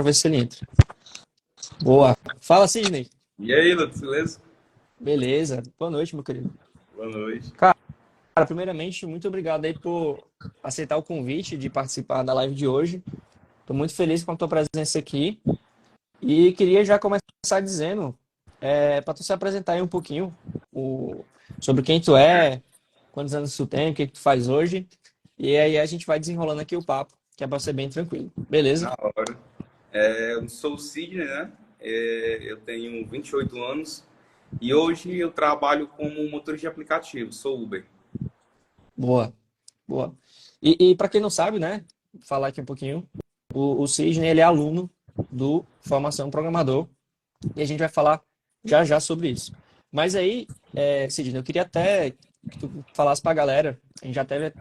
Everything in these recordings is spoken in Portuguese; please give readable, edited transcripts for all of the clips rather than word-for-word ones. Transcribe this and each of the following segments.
ver se ele entra. Boa. Fala, Sidney. E aí, Lucas, beleza? Beleza. Boa noite, meu querido. Boa noite. Cara, primeiramente, muito obrigado aí por aceitar o convite de participar da live de hoje. Estou muito feliz com a tua presença aqui e queria já começar dizendo, para tu se apresentar aí um pouquinho sobre quem tu é, quantos anos tu tem, o que que tu faz hoje, e aí a gente vai desenrolando aqui o papo, que é para ser bem tranquilo. Beleza? Na hora. Eu sou o Sidney, né? Eu tenho 28 anos e hoje eu trabalho como motorista de aplicativo, sou Uber. Boa, boa. E para quem não sabe, né, falar aqui um pouquinho, o Sidney, ele é aluno do Formação Programador e a gente vai falar já já sobre isso. Mas aí, Sidney, eu queria até que tu falasse para a galera, a gente já teve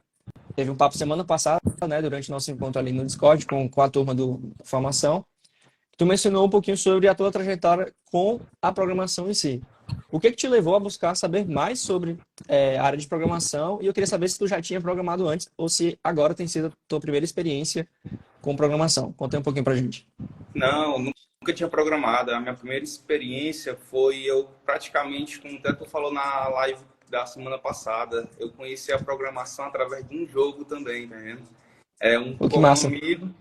um papo semana passada, né, durante o nosso encontro ali no Discord com a turma do Formação. Tu mencionou um pouquinho sobre a tua trajetória com a programação em si. O que que te levou a buscar saber mais sobre a área de programação? E eu queria saber se tu já tinha programado antes ou se agora tem sido a tua primeira experiência com programação. Conta aí um pouquinho pra gente. Não, nunca tinha programado. A minha primeira experiência foi eu praticamente, como até tu falou na live da semana passada, eu conheci a programação através de um jogo também, tá vendo? Pô, que Com um massa. amigo,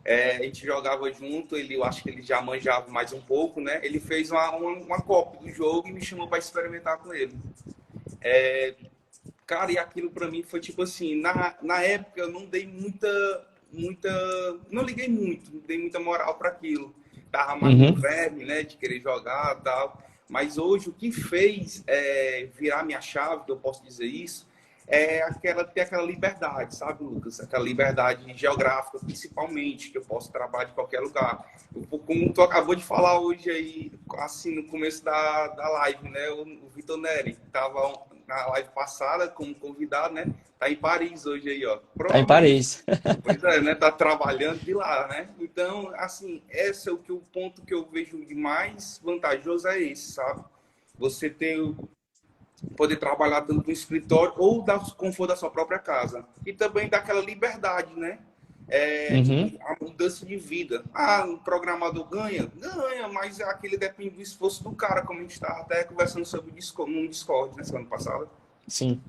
a gente jogava junto, eu acho que ele já manjava mais um pouco, né? Ele fez uma cópia do jogo e me chamou para experimentar com ele. Cara, e aquilo para mim foi tipo assim, na época eu não dei muita, não liguei muito, não dei muita moral para aquilo. Tava mais no Uhum, verme, né, de querer jogar e tal. Mas hoje o que fez virar minha chave, que eu posso dizer isso, ter aquela liberdade, sabe, Lucas? Aquela liberdade geográfica, principalmente, que eu posso trabalhar de qualquer lugar. Como tu acabou de falar hoje aí, assim, no começo da live, né? O Vitor Neri estava na live passada como convidado, né? Tá em Paris hoje aí, ó. tá em Provavelmente, Paris. pois é, né? Tá trabalhando de lá, né? Então, assim, esse é o ponto que eu vejo de mais vantajoso é esse, sabe? Você ter poder trabalhar tanto no escritório ou da conforto da sua própria casa. E também dá aquela liberdade, né? Uhum. A mudança de vida. Ah, o programador ganha? Ganha, mas aquele depende do esforço do cara, como a gente estava até conversando sobre no Discord, né, semana passada. Sim.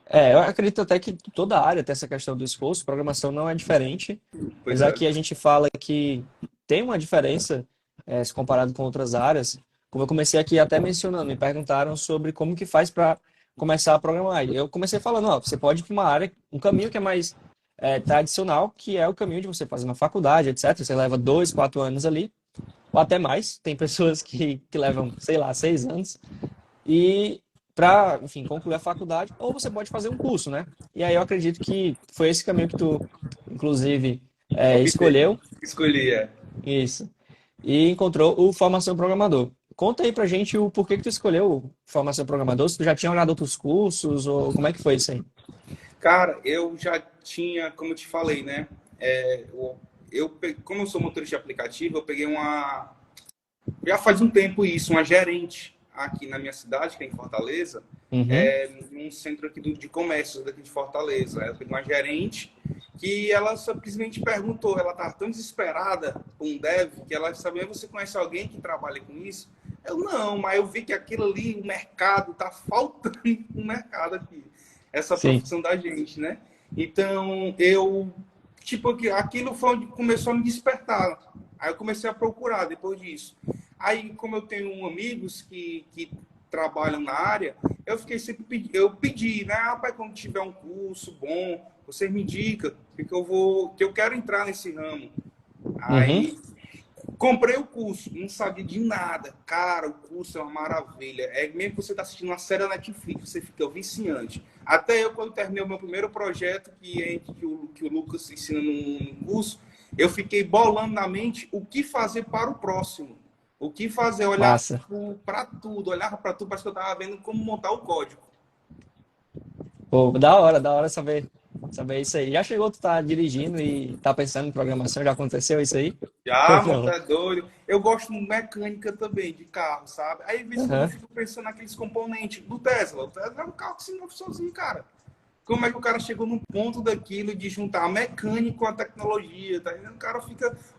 Eu acredito até que toda área tem essa questão do esforço, programação não é diferente, Pois apesar é. que a gente fala que tem uma diferença, se comparado com outras áreas. Como eu comecei aqui até mencionando, me perguntaram sobre como que faz para começar a programar. E eu comecei falando, ó, você pode ir para uma área, um caminho que é mais tradicional, que é o caminho de você fazer uma faculdade, etc. Você leva 2, 4 anos ali, ou até mais. Tem pessoas que levam, sei lá, 6 anos e para, enfim, concluir a faculdade, ou você pode fazer um curso, né? E aí eu acredito que foi esse caminho que tu, inclusive, Obter. escolheu, Escolhi, isso, e encontrou o Formação Programador. Conta aí pra gente o porquê que tu escolheu o Formação Programador, se tu já tinha olhado outros cursos, ou como é que foi isso aí? Cara, eu já tinha, como eu te falei, né? Como eu sou motorista de aplicativo, eu peguei uma. Já faz um tempo isso, uma gerente aqui na minha cidade, que é em Fortaleza, Uhum, num centro aqui de comércio daqui de Fortaleza. Ela pegou uma gerente que ela simplesmente perguntou, ela estava tão desesperada com um dev, que ela sabia, você conhece alguém que trabalha com isso? Eu não, mas eu vi que aquilo ali, o mercado, tá faltando no mercado aqui, essa sim. profissão da gente, né? Então, tipo, aquilo foi onde começou a me despertar. Aí eu comecei a procurar depois disso. Aí, como eu tenho amigos que trabalham na área, eu fiquei sempre eu pedi, né? Rapaz, quando tiver um curso bom, você me indica, que eu quero entrar nesse ramo. Uhum. Aí comprei o curso, não sabia de nada. Cara, o curso é uma maravilha. É mesmo que você está assistindo uma série da Netflix, você fica viciante. Até eu, quando terminei o meu primeiro projeto, que o Lucas ensina no curso, eu fiquei bolando na mente o que fazer para o próximo. O que fazer, olhar Massa. para tudo, olhar para tudo, parece que eu estava vendo como montar o código. Pô, da hora saber isso aí. Já chegou, tu tá dirigindo e tá pensando em programação, já aconteceu isso aí? Ou Já, mano, não? tá doido. Eu gosto de mecânica também, de carro, sabe? Aí, às vezes, quando eu Aham. fico pensando naqueles componentes do Tesla, o Tesla é um carro que se move sozinho, cara. como é que o cara chegou no ponto daquilo de juntar a mecânica com a tecnologia, tá entendendo?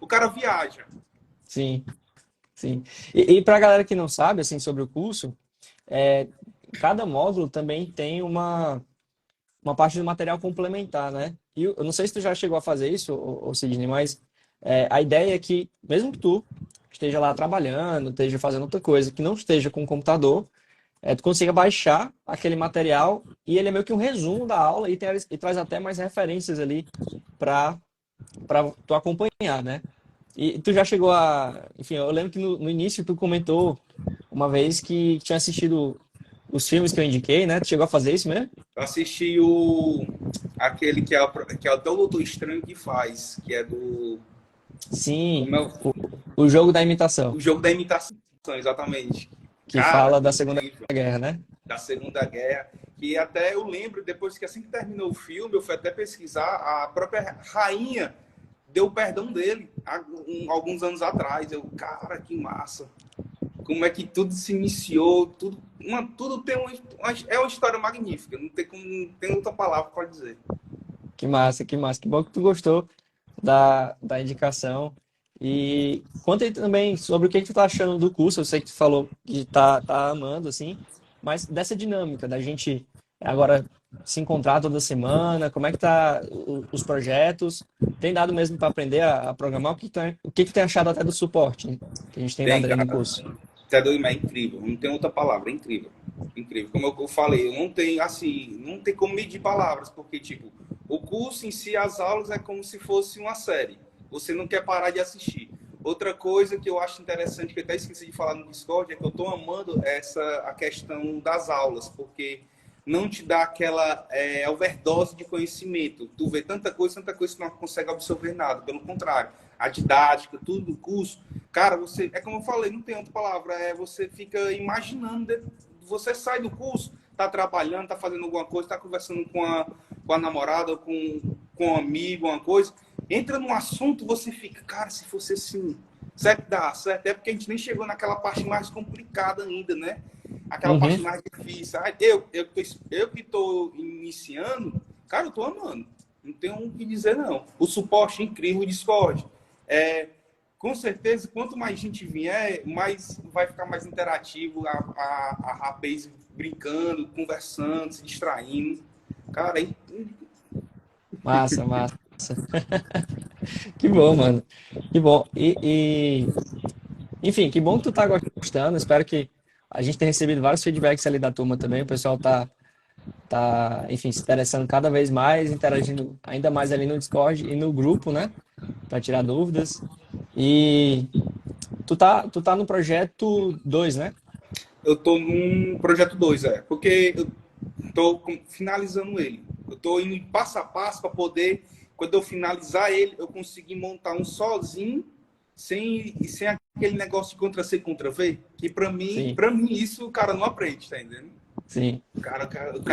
O cara viaja. Sim, sim. E para a galera que não sabe, assim, sobre o curso, é, cada módulo também tem uma parte do material complementar, né? E eu não sei se tu já chegou a fazer isso, Sidney, mas a ideia é que, mesmo que tu esteja lá trabalhando, esteja fazendo outra coisa, que não esteja com o computador, tu consiga baixar aquele material e ele é meio que um resumo da aula e traz até mais referências ali para tu acompanhar, né? E tu já chegou a... Enfim, eu lembro que no início tu comentou uma vez que tinha assistido os filmes que eu indiquei, né? Tu chegou a fazer isso mesmo? Eu assisti aquele que é até o Doutor Estranho que faz, que é do. Sim, Como é o jogo da imitação, o jogo da imitação, exatamente. que Cara, fala da Segunda incrível. Guerra, né? Da Segunda Guerra. Que até eu lembro, depois que assim que terminou o filme, eu fui até pesquisar, a própria rainha deu o perdão dele alguns anos atrás. Eu, cara, que massa. Como é que tudo se iniciou, tudo tem é uma história magnífica, não tem outra palavra para dizer. Que massa, que massa. Que bom que tu gostou da indicação. E conta aí também sobre o que tu tá achando do curso. Eu sei que tu falou que tá amando, assim, mas dessa dinâmica da gente agora se encontrar toda semana, como é que tá os projetos? Tem dado mesmo para aprender a programar? O que que tu tem achado até do suporte, né, que a gente tem Tem, dado aí no cara, curso? até doido, mas é incrível, não tem outra palavra, é incrível. Incrível. Como eu falei, eu não tenho, assim, não tem como medir palavras, porque, tipo, o curso em si, as aulas é como se fosse uma série. Você não quer parar de assistir. Outra coisa que eu acho interessante, que eu até esqueci de falar no Discord, é que eu estou amando a questão das aulas, porque não te dá aquela overdose de conhecimento. Tu vê tanta coisa que tu não consegue absorver nada. Pelo contrário, a didática, tudo do curso, cara, você, é como eu falei, não tem outra palavra, você fica imaginando, você sai do curso, tá trabalhando, tá fazendo alguma coisa, tá conversando com a namorada, com um amigo, uma coisa, entra num assunto, você fica, cara, se fosse assim, certo, dá certo, é porque a gente nem chegou naquela parte mais complicada ainda, né? Aquela parte Uhum. mais difícil. Eu que estou iniciando, cara, eu estou amando. Não tenho o que dizer, não. O suporte incrível, o Discord. Com certeza, quanto mais gente vier, mais vai ficar mais interativo, a rapaz brincando, conversando, se distraindo. Cara, Massa, massa. Que bom, mano. Que bom. Enfim, que bom que tu tá gostando. Espero que a gente tenha recebido vários feedbacks ali da turma também. O pessoal enfim, se interessando cada vez mais, interagindo ainda mais ali no Discord e no grupo, né? Para tirar dúvidas. E tu tá no projeto 2, né? eu estou num projeto 2 porque eu estou finalizando ele. Eu estou indo passo a passo para poder, quando eu finalizar ele, eu conseguir montar um sozinho, sem aquele negócio de Ctrl-C, Ctrl-V, que Sim, para mim isso o cara não aprende, tá entendendo? sim. O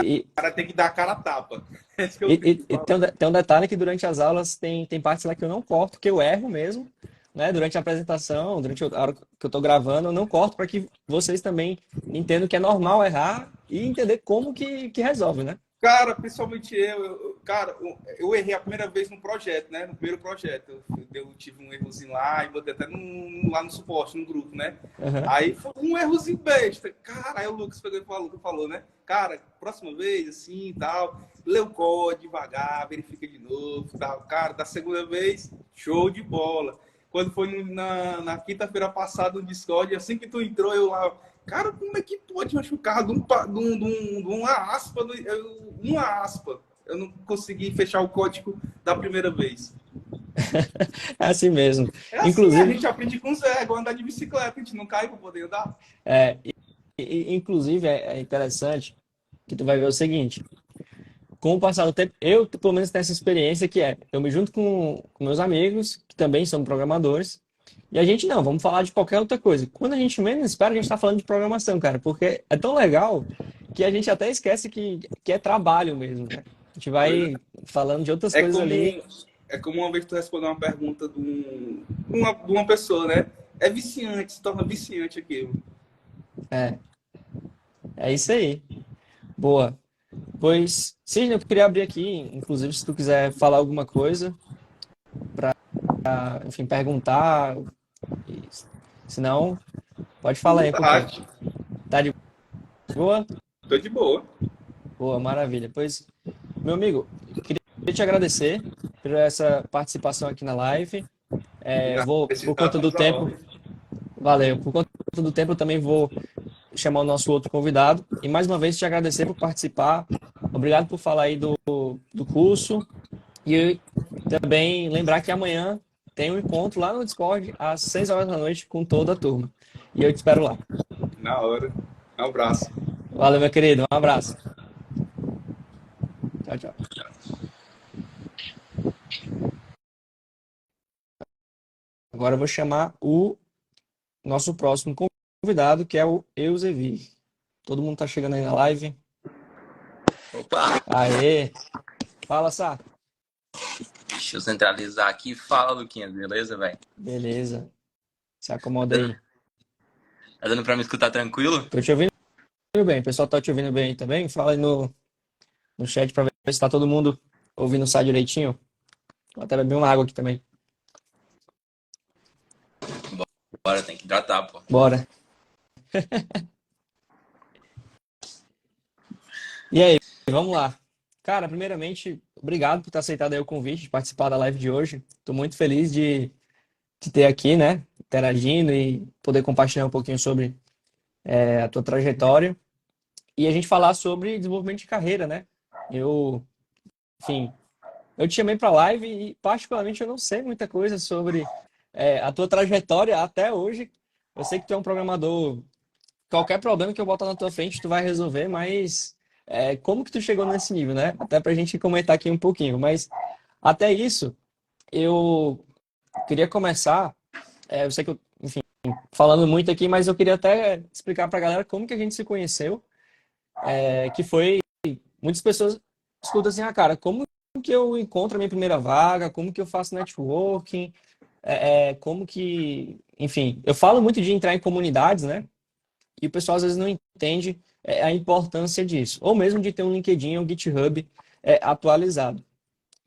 E, cara tem que dar a cara a tapa. É isso que eu tenho e, que e falar. tem um detalhe que durante as aulas tem partes lá que eu não corto, que eu erro mesmo, né? Durante a apresentação, durante a hora que eu tô gravando, eu não corto para que vocês também entendam que é normal errar e entender como que resolve, né? Cara, principalmente cara, eu errei a primeira vez no projeto, né? No primeiro projeto. Eu tive um errozinho lá e botei até lá no suporte, no grupo, né? Aham. Aí foi um errozinho besta. Cara, aí o Lucas pegou e falou, né? Cara, próxima vez, assim e tal, lê o código devagar, verifica de novo, tal. Cara, da segunda vez, show de bola. Quando foi na quinta-feira passada no Discord, assim que tu entrou, eu lá, cara, como é que pode machucar de uma aspa, uma aspa? Eu não consegui fechar o código da primeira vez. É assim mesmo. É assim, a Inclusive, gente aprende com zero, é igual andar de bicicleta, a gente não cai para poder andar. é, inclusive é interessante que tu vai ver o seguinte. Com o passar do tempo, eu pelo menos tenho essa experiência que eu me junto com meus amigos, que também são programadores, e a gente não, vamos falar de qualquer outra coisa. Quando a gente menos espera, a gente está falando de programação, cara, porque é tão legal que a gente até esquece que é trabalho mesmo, né? A gente vai falando de outras É coisas como, ali. é como uma vez tu responder uma pergunta de uma pessoa, né? É viciante, se torna viciante aquilo. É, é isso aí. Boa. Pois, sim, eu queria abrir aqui, inclusive, se tu quiser falar alguma coisa, enfim, perguntar, e, se não, pode falar aí um pouquinho. Vontade. Tá de boa? Tô de boa. Boa, maravilha. Pois, meu amigo, queria te agradecer por essa participação aqui na live. Vou, por Precisar, conta do estamos à tempo, ordem. valeu. Por conta do tempo, eu também vou chamar o nosso outro convidado. E mais uma vez te agradecer por participar. Obrigado por falar aí do curso. E também lembrar que amanhã tem um encontro lá no Discord às 6 horas da noite com toda a turma. E eu te espero lá. Na hora. Um abraço. Valeu, meu querido. Um abraço. Tchau, tchau. Agora eu vou chamar o nosso próximo convidado, que é o Eusevi. Todo mundo tá chegando aí na live. Opa, Aê! Fala, Sá. deixa eu centralizar aqui. Fala, Luquinhas, beleza, velho? Beleza. Se Tá acomoda dando, aí. tá dando pra me escutar tranquilo? Tô te ouvindo bem. O pessoal tá te ouvindo bem aí também? Fala aí no chat pra ver se tá todo mundo ouvindo o Sá direitinho. Vou até beber uma água aqui também. Bora, tem que hidratar, pô. Bora. E aí, vamos lá. Cara, primeiramente, obrigado por ter aceitado aí o convite de participar da live de hoje. Tô muito feliz de te ter aqui, né? Interagindo e poder compartilhar um pouquinho sobre a tua trajetória. E a gente falar sobre desenvolvimento de carreira, né? Eu, enfim, eu te chamei para live e particularmente eu não sei muita coisa sobre a tua trajetória até hoje. Eu sei que tu é um programador, qualquer problema que eu botar na tua frente tu vai resolver, mas como que tu chegou nesse nível, né? Até pra gente comentar aqui um pouquinho. Mas até isso, eu queria começar, eu sei que eu, enfim, falando muito aqui, mas eu queria até explicar pra galera como que a gente se conheceu, que foi muitas pessoas escutam assim, ah, cara, como que eu encontro a minha primeira vaga? Como que eu faço networking? Como que, enfim, eu falo muito de entrar em comunidades, né? E o pessoal às vezes não entende a importância disso, ou mesmo de ter um LinkedIn ou um GitHub atualizado.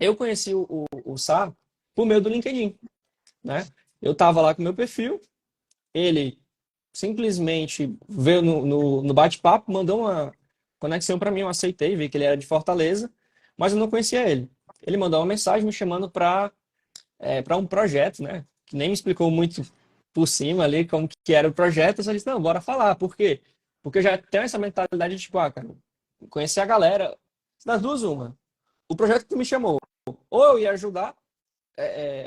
Eu conheci o Sá por meio do LinkedIn, né? Eu estava lá com o meu perfil, ele simplesmente veio no bate-papo, mandou uma conexão para mim, eu aceitei, vi que ele era de Fortaleza, mas eu não conhecia ele. Ele mandou uma mensagem me chamando para um projeto, né? Que nem me explicou muito por cima ali como que era o projeto. Eu só disse, não, bora falar. Por quê? Porque eu já tenho essa mentalidade de, tipo, ah, cara, conhecer a galera. Das duas, uma. O projeto que tu me chamou, ou eu ia ajudar,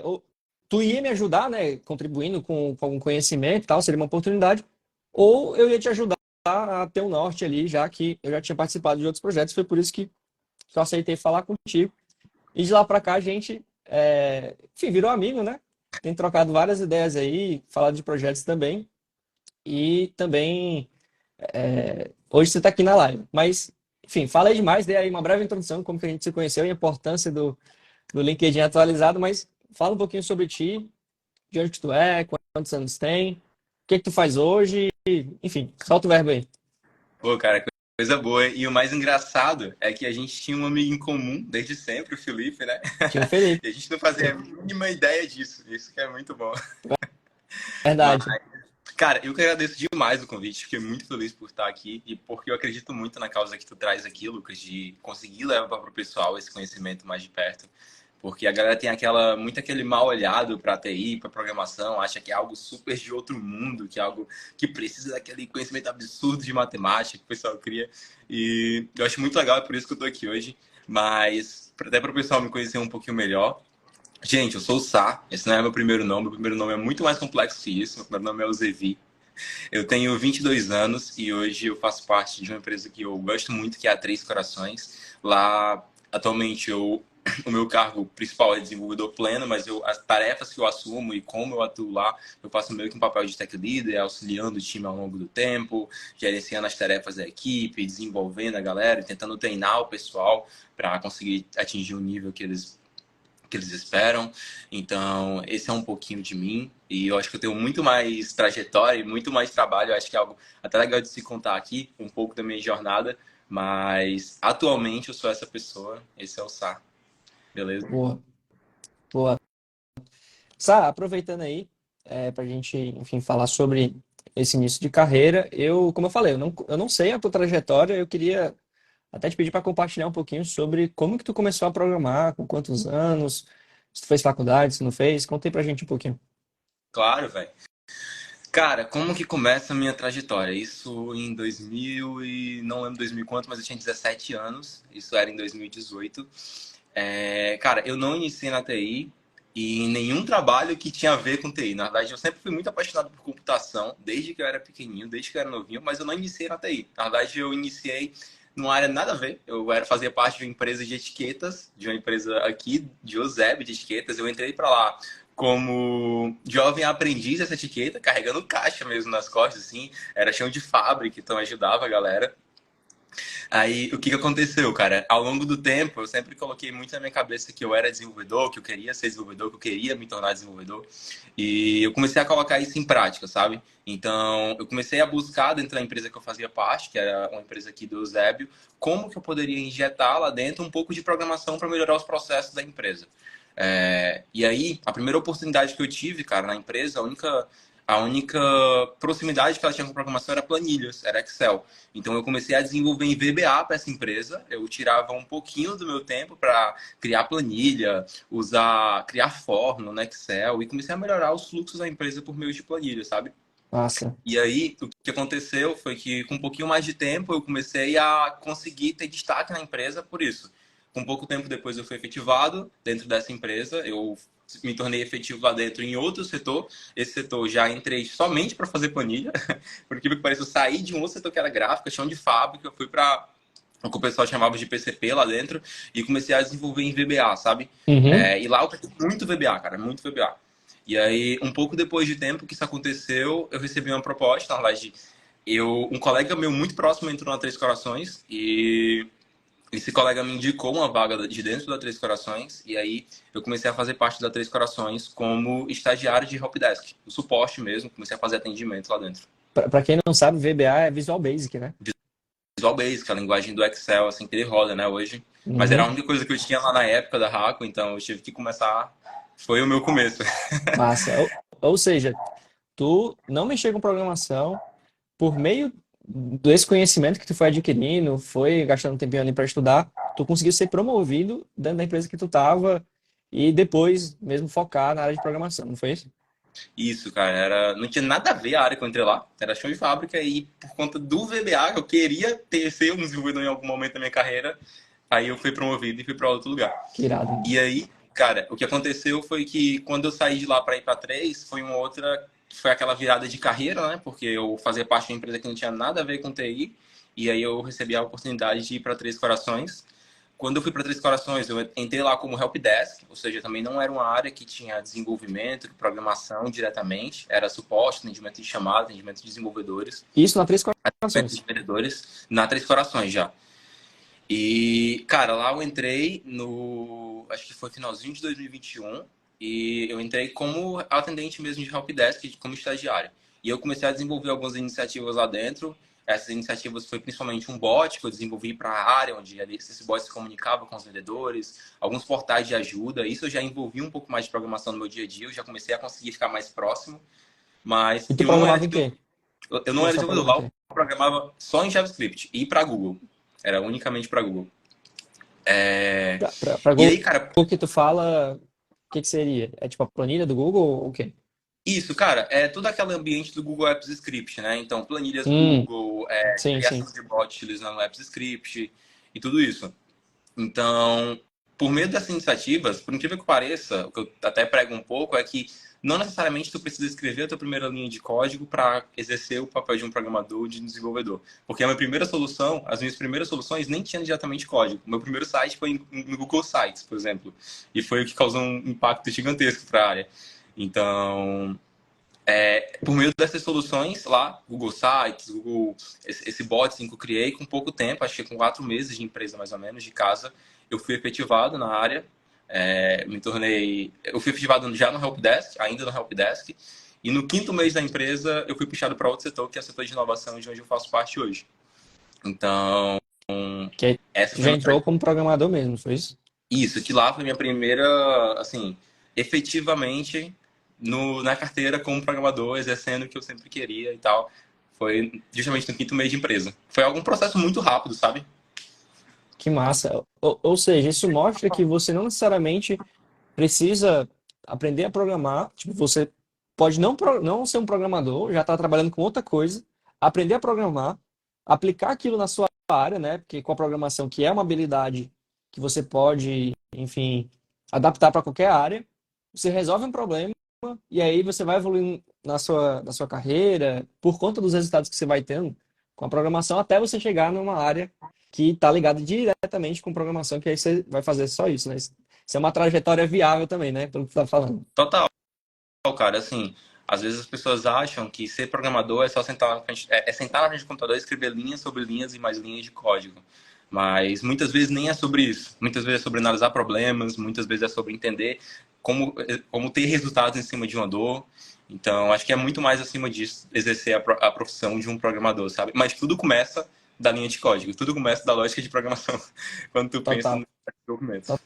ou tu ia me ajudar, né? Contribuindo com algum conhecimento e tal, seria uma oportunidade. Ou eu ia te ajudar a ter um norte ali, já que eu já tinha participado de outros projetos. Foi por isso que eu aceitei falar contigo. E de lá para cá a gente, enfim, virou amigo, né? Tem trocado várias ideias aí, falado de projetos também. E também, hoje você está aqui na live. Mas, enfim, falei demais, dei aí uma breve introdução, como que a gente se conheceu e a importância do LinkedIn atualizado, mas fala um pouquinho sobre ti, de onde que tu é, quantos anos tem, o que que tu faz hoje, enfim, solta o verbo aí. Pô, cara, coisa boa. E o mais engraçado é que a gente tinha um amigo em comum desde sempre, o Felipe, né? Tinha o Felipe, E a gente não fazia a mínima ideia disso. Isso que é muito bom. Mas, verdade. cara, eu que agradeço demais o convite. Fiquei muito feliz por estar aqui e porque eu acredito muito na causa que tu traz aqui, Lucas, de conseguir levar para o pessoal esse conhecimento mais de perto. Porque a galera tem muito aquele mal olhado para TI, para programação, acha que é algo super de outro mundo, que é algo que precisa daquele conhecimento absurdo de matemática que o pessoal cria. E eu acho muito legal, é por isso que eu tô aqui hoje. Mas até para o pessoal me conhecer um pouquinho melhor. Gente, eu sou o Sá, esse não é meu primeiro nome, meu primeiro nome é muito mais complexo que isso, meu primeiro nome é o Zevi. Eu tenho 22 anos e hoje eu faço parte de uma empresa que eu gosto muito, que é a Três Corações. Lá, atualmente, o meu cargo principal é desenvolvedor pleno, mas as tarefas que eu assumo e como eu atuo lá, eu faço meio que um papel de tech leader, auxiliando o time ao longo do tempo, gerenciando as tarefas da equipe, desenvolvendo a galera, tentando treinar o pessoal para conseguir atingir o nível que eles esperam. Então, esse é um pouquinho de mim. E eu acho que eu tenho muito mais trajetória e muito mais trabalho. Eu acho que é algo até legal de se contar aqui, um pouco da minha jornada, Mas atualmente eu sou essa pessoa, esse é o Sá, beleza? Boa, boa. Sá, aproveitando aí, para a gente, enfim, falar sobre esse início de carreira, como eu falei, eu não sei a tua trajetória, eu queria até te pedir para compartilhar um pouquinho sobre como que tu começou a programar, com quantos anos, se tu fez faculdade, se não fez, conta aí pra gente um pouquinho. Claro, velho. Cara, como que começa a minha trajetória? Isso em 2000 e não lembro 2000 e quanto, mas eu tinha 17 anos. Isso era em 2018. Cara, eu não iniciei na TI e em nenhum trabalho que tinha a ver com TI. Na verdade, eu sempre fui muito apaixonado por computação, desde que eu era pequenininho, desde que eu era novinho, mas eu não iniciei na TI. Na verdade, eu iniciei numa área nada a ver. Fazia parte de uma empresa de etiquetas, de uma empresa aqui, de Ozeb, de etiquetas. Eu entrei para lá como jovem aprendiz dessa etiqueta, carregando caixa mesmo nas costas, assim. Era chão de fábrica, então ajudava a galera. Aí, o que que aconteceu, cara? Ao longo do tempo, eu sempre coloquei muito na minha cabeça que eu era desenvolvedor, que eu queria ser desenvolvedor, que eu queria me tornar desenvolvedor. E eu comecei a colocar isso em prática, sabe? Então, eu comecei a buscar dentro da empresa que eu fazia parte, que era uma empresa aqui do Eusébio, como que eu poderia injetar lá dentro um pouco de programação para melhorar os processos da empresa. E aí, a primeira oportunidade que eu tive, cara, na empresa, a única proximidade que ela tinha com programação era planilhas, era Excel. Então eu comecei a desenvolver em VBA para essa empresa. Eu tirava um pouquinho do meu tempo para criar planilha, criar fórmula no Excel e comecei a melhorar os fluxos da empresa por meio de planilha, sabe? Massa. E aí, o que aconteceu foi que, com um pouquinho mais de tempo, eu comecei a conseguir ter destaque na empresa por isso. Com pouco tempo depois, eu fui efetivado dentro dessa empresa. Eu me tornei efetivo lá dentro em outro setor. Esse setor já entrei somente para fazer planilha. Por que pareça, eu saí de um outro setor que era gráfica, chão de fábrica. Eu fui para o que o pessoal chamava de PCP lá dentro e comecei a desenvolver em VBA, sabe? Uhum. E lá eu peguei muito VBA, cara, muito VBA. E aí, um pouco depois de tempo que isso aconteceu, eu recebi uma proposta, na verdade, um colega meu muito próximo entrou na Três Corações e esse colega me indicou uma vaga de dentro da Três Corações e aí eu comecei a fazer parte da Três Corações como estagiário de helpdesk, o suporte mesmo, comecei a fazer atendimento lá dentro. Pra quem não sabe, VBA é Visual Basic, né? Visual Basic, a linguagem do Excel, assim, que ele roda, né, hoje. Mas era a Uhum. única coisa que eu tinha lá na época da Raco, então eu tive que começar. Foi o meu começo. Massa. Ou seja, tu não mexer com programação por meio desse conhecimento que tu foi adquirindo, foi gastando um tempinho ali para estudar, tu conseguiu ser promovido dentro da empresa que tu tava e depois mesmo focar na área de programação, não foi isso? Isso, cara, não tinha nada a ver a área que eu entrei lá. Era chão de fábrica e por conta do VBA, eu queria ser um desenvolvedor em algum momento da minha carreira. Aí eu fui promovido e fui para outro lugar. Que irado. E aí, cara, o que aconteceu foi que quando eu saí de lá para ir para três, foi aquela virada de carreira, né? Porque eu fazia parte de uma empresa que não tinha nada a ver com TI. E aí eu recebi a oportunidade de ir para Três Corações. Quando eu fui para Três Corações, eu entrei lá como helpdesk, ou seja, também não era uma área que tinha desenvolvimento, programação diretamente, era suporte, atendimento de chamada, atendimento de desenvolvedores, Isso na Três atendimento de Corações. vendedores, na Três Corações já. E, cara, lá eu entrei acho que foi finalzinho de 2021, e eu entrei como atendente mesmo de helpdesk, como estagiário. E eu comecei a desenvolver algumas iniciativas lá dentro. Essas iniciativas foi principalmente um bot que eu desenvolvi para a área, onde esse bot se comunicava com os vendedores, alguns portais de ajuda. Isso eu já envolvi um pouco mais de programação no meu dia a dia, eu já comecei a conseguir ficar mais próximo. Mas E tu eu não era programava em quê? eu Tu não era começou a desenvolvedor programar em lá, eu quê? programava só em JavaScript e para Google. Era unicamente para Google. Pra E Google aí, cara, que tu fala, o que que seria? É tipo a planilha do Google ou o quê? isso, cara, é todo aquele ambiente do Google Apps Script, né? Então, planilhas do Hum, Google, sim, sim. criação de bot utilizando o Apps Script e tudo isso. Então, por meio dessas iniciativas, por incrível que pareça, o que eu até prego um pouco é que não necessariamente tu precisa escrever a tua primeira linha de código para exercer o papel de um programador, de um desenvolvedor. Porque a minha primeira solução, as minhas primeiras soluções nem tinham diretamente código. O meu primeiro site foi no Google Sites, por exemplo. E foi o que causou um impacto gigantesco para a área. Então, por meio dessas soluções lá, Google Sites, esse bot assim, que eu criei com pouco tempo, acho que com 4 meses de empresa mais ou menos, de casa, eu fui efetivado na área, eu fui efetivado já no Helpdesk, ainda no Helpdesk, e no 5º mês da empresa eu fui puxado para outro setor, que é o setor de inovação, de onde eu faço parte hoje. Então, Que aí essa tu foi já a entrou minha... como programador mesmo, foi isso? Isso, que lá foi minha primeira, assim, efetivamente na carteira como programador, exercendo o que eu sempre queria e tal. Foi justamente no quinto mês de empresa. Foi algum processo muito rápido, sabe? Que massa. Ou seja, isso mostra que você não necessariamente precisa aprender a programar. Tipo, você pode não ser um programador, já estar trabalhando com outra coisa, aprender a programar, aplicar aquilo na sua área, né? Porque com a programação, que é uma habilidade que você pode, enfim, adaptar para qualquer área, você resolve um problema e aí você vai evoluindo na sua carreira, por conta dos resultados que você vai tendo com a programação, até você chegar numa área que está ligada diretamente com programação, que aí você vai fazer só isso, né? Isso é uma trajetória viável também, né? Pelo que você tá falando. Total, cara, assim, às vezes as pessoas acham que ser programador é só sentar na frente, é sentar na frente do computador e escrever linhas sobre linhas e mais linhas de código. Mas muitas vezes nem é sobre isso. Muitas vezes é sobre analisar problemas, muitas vezes é sobre entender como ter resultados em cima de uma dor. Então, acho que é muito mais acima disso exercer a profissão de um programador, sabe? Mas tudo começa da linha de código, tudo começa da lógica de programação, quando tu pensa Total, no desenvolvimento.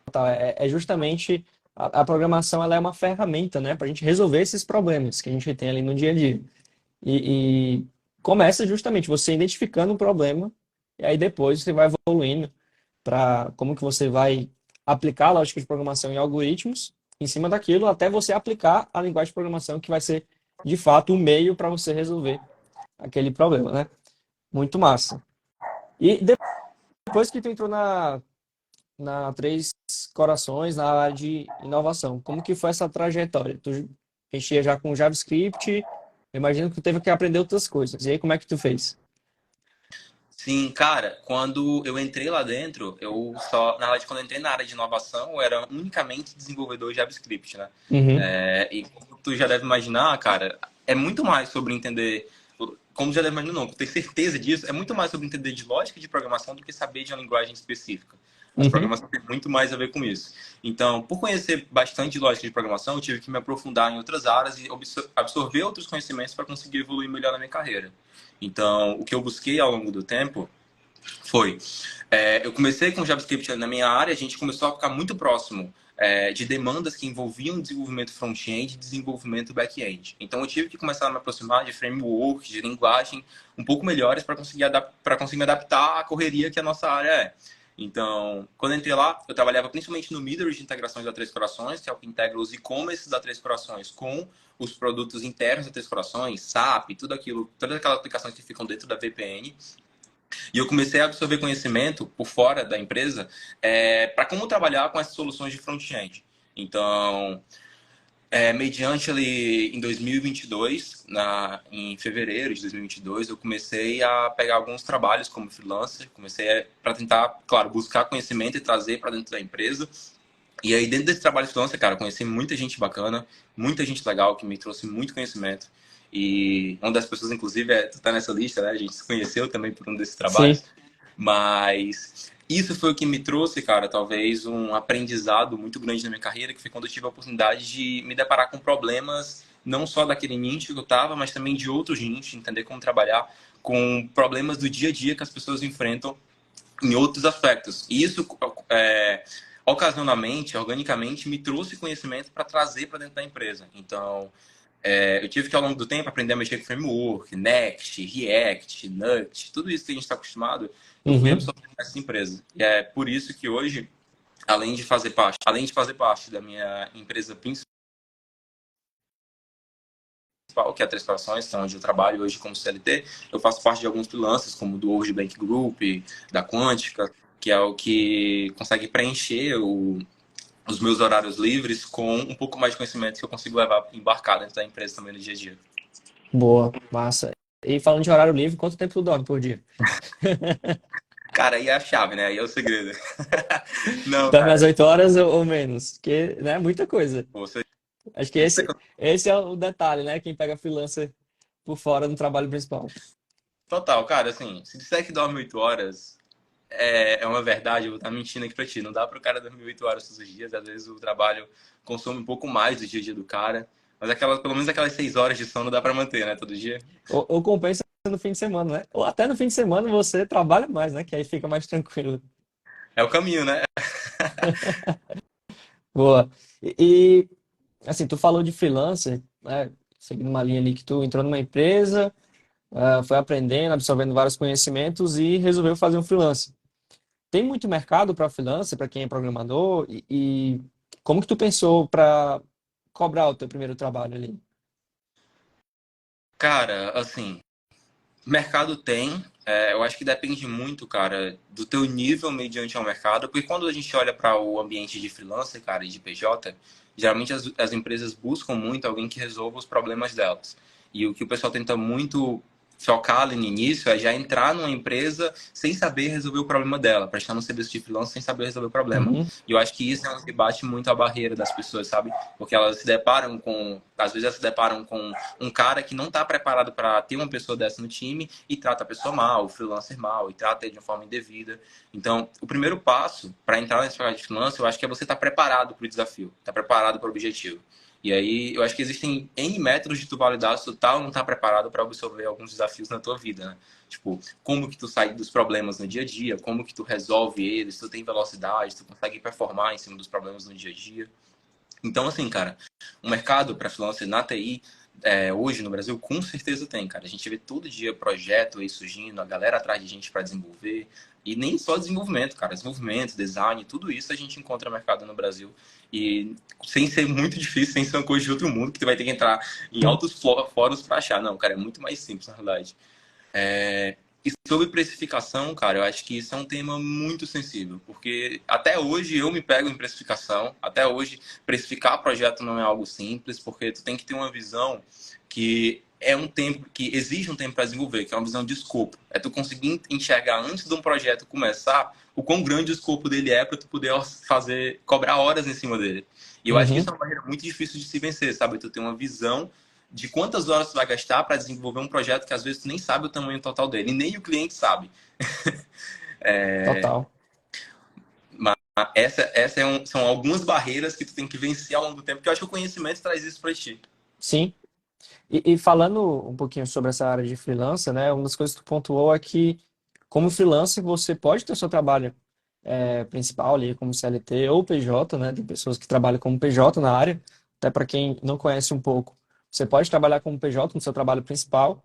total. É justamente a programação, ela é uma ferramenta, né? Para a gente resolver esses problemas que a gente tem ali no dia a dia. E começa justamente você identificando o problema e aí depois você vai evoluindo para como que você vai aplicar a lógica de programação em algoritmos em cima daquilo, até você aplicar a linguagem de programação que vai ser, de fato, o meio para você resolver aquele problema, né? Muito massa. E depois que tu entrou na Três Corações, na área de inovação, como que foi essa trajetória? Tu mexia já com JavaScript, eu imagino que tu teve que aprender outras coisas. E aí, como é que tu fez? Sim, cara, quando eu entrei lá dentro, na verdade, quando eu entrei na área de inovação, eu era unicamente desenvolvedor de JavaScript, né? Uhum, E como tu já deve imaginar, cara, é muito mais sobre entender, como já deve imaginar, não, ter certeza disso, é muito mais sobre entender de lógica de programação do que saber de uma linguagem específica. As uhum, programações têm muito mais a ver com isso. Então, por conhecer bastante de lógica de programação, eu tive que me aprofundar em outras áreas e absorver outros conhecimentos para conseguir evoluir melhor na minha carreira. Então, o que eu busquei ao longo do tempo foi, eu comecei com JavaScript na minha área, a gente começou a ficar muito próximo de demandas que envolviam desenvolvimento front-end e desenvolvimento back-end. Então, eu tive que começar a me aproximar de frameworks, de linguagem um pouco melhores para conseguir me adaptar à correria que a nossa área é. Então, quando eu entrei lá, eu trabalhava principalmente no middleware de integrações da Três Corações, que é o que integra os e-commerce da Três Corações com os produtos internos da Três Corações, SAP, tudo aquilo, todas aquelas aplicações que ficam dentro da VPN. E eu comecei a absorver conhecimento por fora da empresa para como trabalhar com essas soluções de front-end. Então, mediante ali em 2022, em fevereiro de 2022, eu comecei a pegar alguns trabalhos como freelancer, comecei para tentar, claro, buscar conhecimento e trazer para dentro da empresa. E aí, dentro desse trabalho de freelancer, cara, eu conheci muita gente bacana, muita gente legal que me trouxe muito conhecimento. E uma das pessoas, inclusive, tu tá nessa lista, né? A gente se conheceu também por um desses sim. trabalhos. Mas isso foi o que me trouxe, cara, talvez um aprendizado muito grande na minha carreira, que foi quando eu tive a oportunidade de me deparar com problemas, não só daquele nicho que eu tava, mas também de outros nichos, entender como trabalhar com problemas do dia a dia que as pessoas enfrentam em outros aspectos. E isso, ocasionalmente, organicamente, me trouxe conhecimento para trazer para dentro da empresa. Então, eu tive que, ao longo do tempo, aprender a mexer com framework, Next, React, Nux, tudo isso que a gente está acostumado, eu fui Uhum. absorvendo nessa empresa. E é por isso que hoje, além de fazer parte da minha empresa principal, que é a Três Corações, que é onde eu trabalho hoje como CLT, eu faço parte de alguns freelancers, como do World Bank Group, da Quântica, que é o que consegue preencher os meus horários livres com um pouco mais de conhecimento que eu consigo levar embarcado dentro da empresa também no dia a dia. Boa, massa. E falando de horário livre, quanto tempo tu dorme por dia? Cara, aí é a chave, né? Aí é o segredo. Não, Dorme às cara, 8 horas ou menos? Porque, né, muita coisa. você. Acho que esse é o detalhe, né? Quem pega freelancer por fora do trabalho principal. Total, cara, assim, se disser que dorme 8 horas, é uma verdade, eu vou estar mentindo aqui pra ti. Não dá pro cara dormir 8 horas todos os dias, às vezes o trabalho consome um pouco mais do dia a dia do cara. Mas pelo menos aquelas 6 horas de sono dá pra manter, né, todo dia. Ou compensa no fim de semana, né? Ou até no fim de semana você trabalha mais, né? Que aí fica mais tranquilo. É o caminho, né? Boa. Assim, tu falou de freelancer, né? Seguindo uma linha ali que tu entrou numa empresa, foi aprendendo, absorvendo vários conhecimentos e resolveu fazer um freelancer. Tem muito mercado para freelancer, para quem é programador, e como que tu pensou para cobrar o teu primeiro trabalho ali? Cara, assim, mercado tem. Eu acho que depende muito, cara, do teu nível mediante ao mercado, porque quando a gente olha para o ambiente de freelancer, cara, e de PJ, geralmente as empresas buscam muito alguém que resolva os problemas delas. E o que o pessoal tenta muito focar ali no início é já entrar numa empresa sem saber resolver o problema dela, prestar um serviço de freelancer sem saber resolver o problema. Uhum, E eu acho que isso é um que bate muito a barreira das pessoas, sabe? Porque elas se deparam com, às vezes elas se deparam com um cara que não está preparado para ter uma pessoa dessa no time e trata a pessoa mal, o freelancer mal, e trata ele de uma forma indevida. Então, o primeiro passo para entrar nesse mercado de freelancer, eu acho que é você estar preparado para o desafio, estar preparado para o objetivo. E aí, eu acho que existem N métodos de tu validar se tu tá ou não tá preparado para absorver alguns desafios na tua vida, né? Tipo, como que tu sai dos problemas no dia a dia, como que tu resolve eles, se tu tem velocidade, tu consegue performar em cima dos problemas no dia a dia. Então, assim, cara, o mercado para freelancer na TI, hoje no Brasil, com certeza tem, cara. A gente vê todo dia projeto aí surgindo, a galera atrás de gente para desenvolver. E nem só desenvolvimento, cara. Desenvolvimento, design, tudo isso a gente encontra no mercado no Brasil. E sem ser muito difícil, sem ser uma coisa de outro mundo, que tu vai ter que entrar em altos fóruns para achar. Não, cara, é muito mais simples, na verdade. E sobre precificação, cara, eu acho que isso é um tema muito sensível, porque até hoje eu me pego em precificação, até hoje precificar projeto não é algo simples, porque tu tem que ter uma visão que é um tempo, que exige um tempo para desenvolver, que é uma visão de escopo. É tu conseguir enxergar antes de um projeto começar o quão grande o escopo dele é para tu poder fazer, cobrar horas em cima dele. E eu acho que isso uhum. é uma barreira muito difícil de se vencer, sabe? Tu ter uma visão de quantas horas tu vai gastar para desenvolver um projeto que às vezes tu nem sabe o tamanho total dele, e nem o cliente sabe. Total. São algumas barreiras que tu tem que vencer ao longo do tempo, porque eu acho que o conhecimento traz isso para ti. Sim. E falando um pouquinho sobre essa área de freelancer, né? Uma das coisas que tu pontuou é que, como freelancer, você pode ter o seu trabalho principal ali, como CLT ou PJ, né? Tem pessoas que trabalham como PJ na área, até para quem não conhece um pouco. Você pode trabalhar como PJ no seu trabalho principal,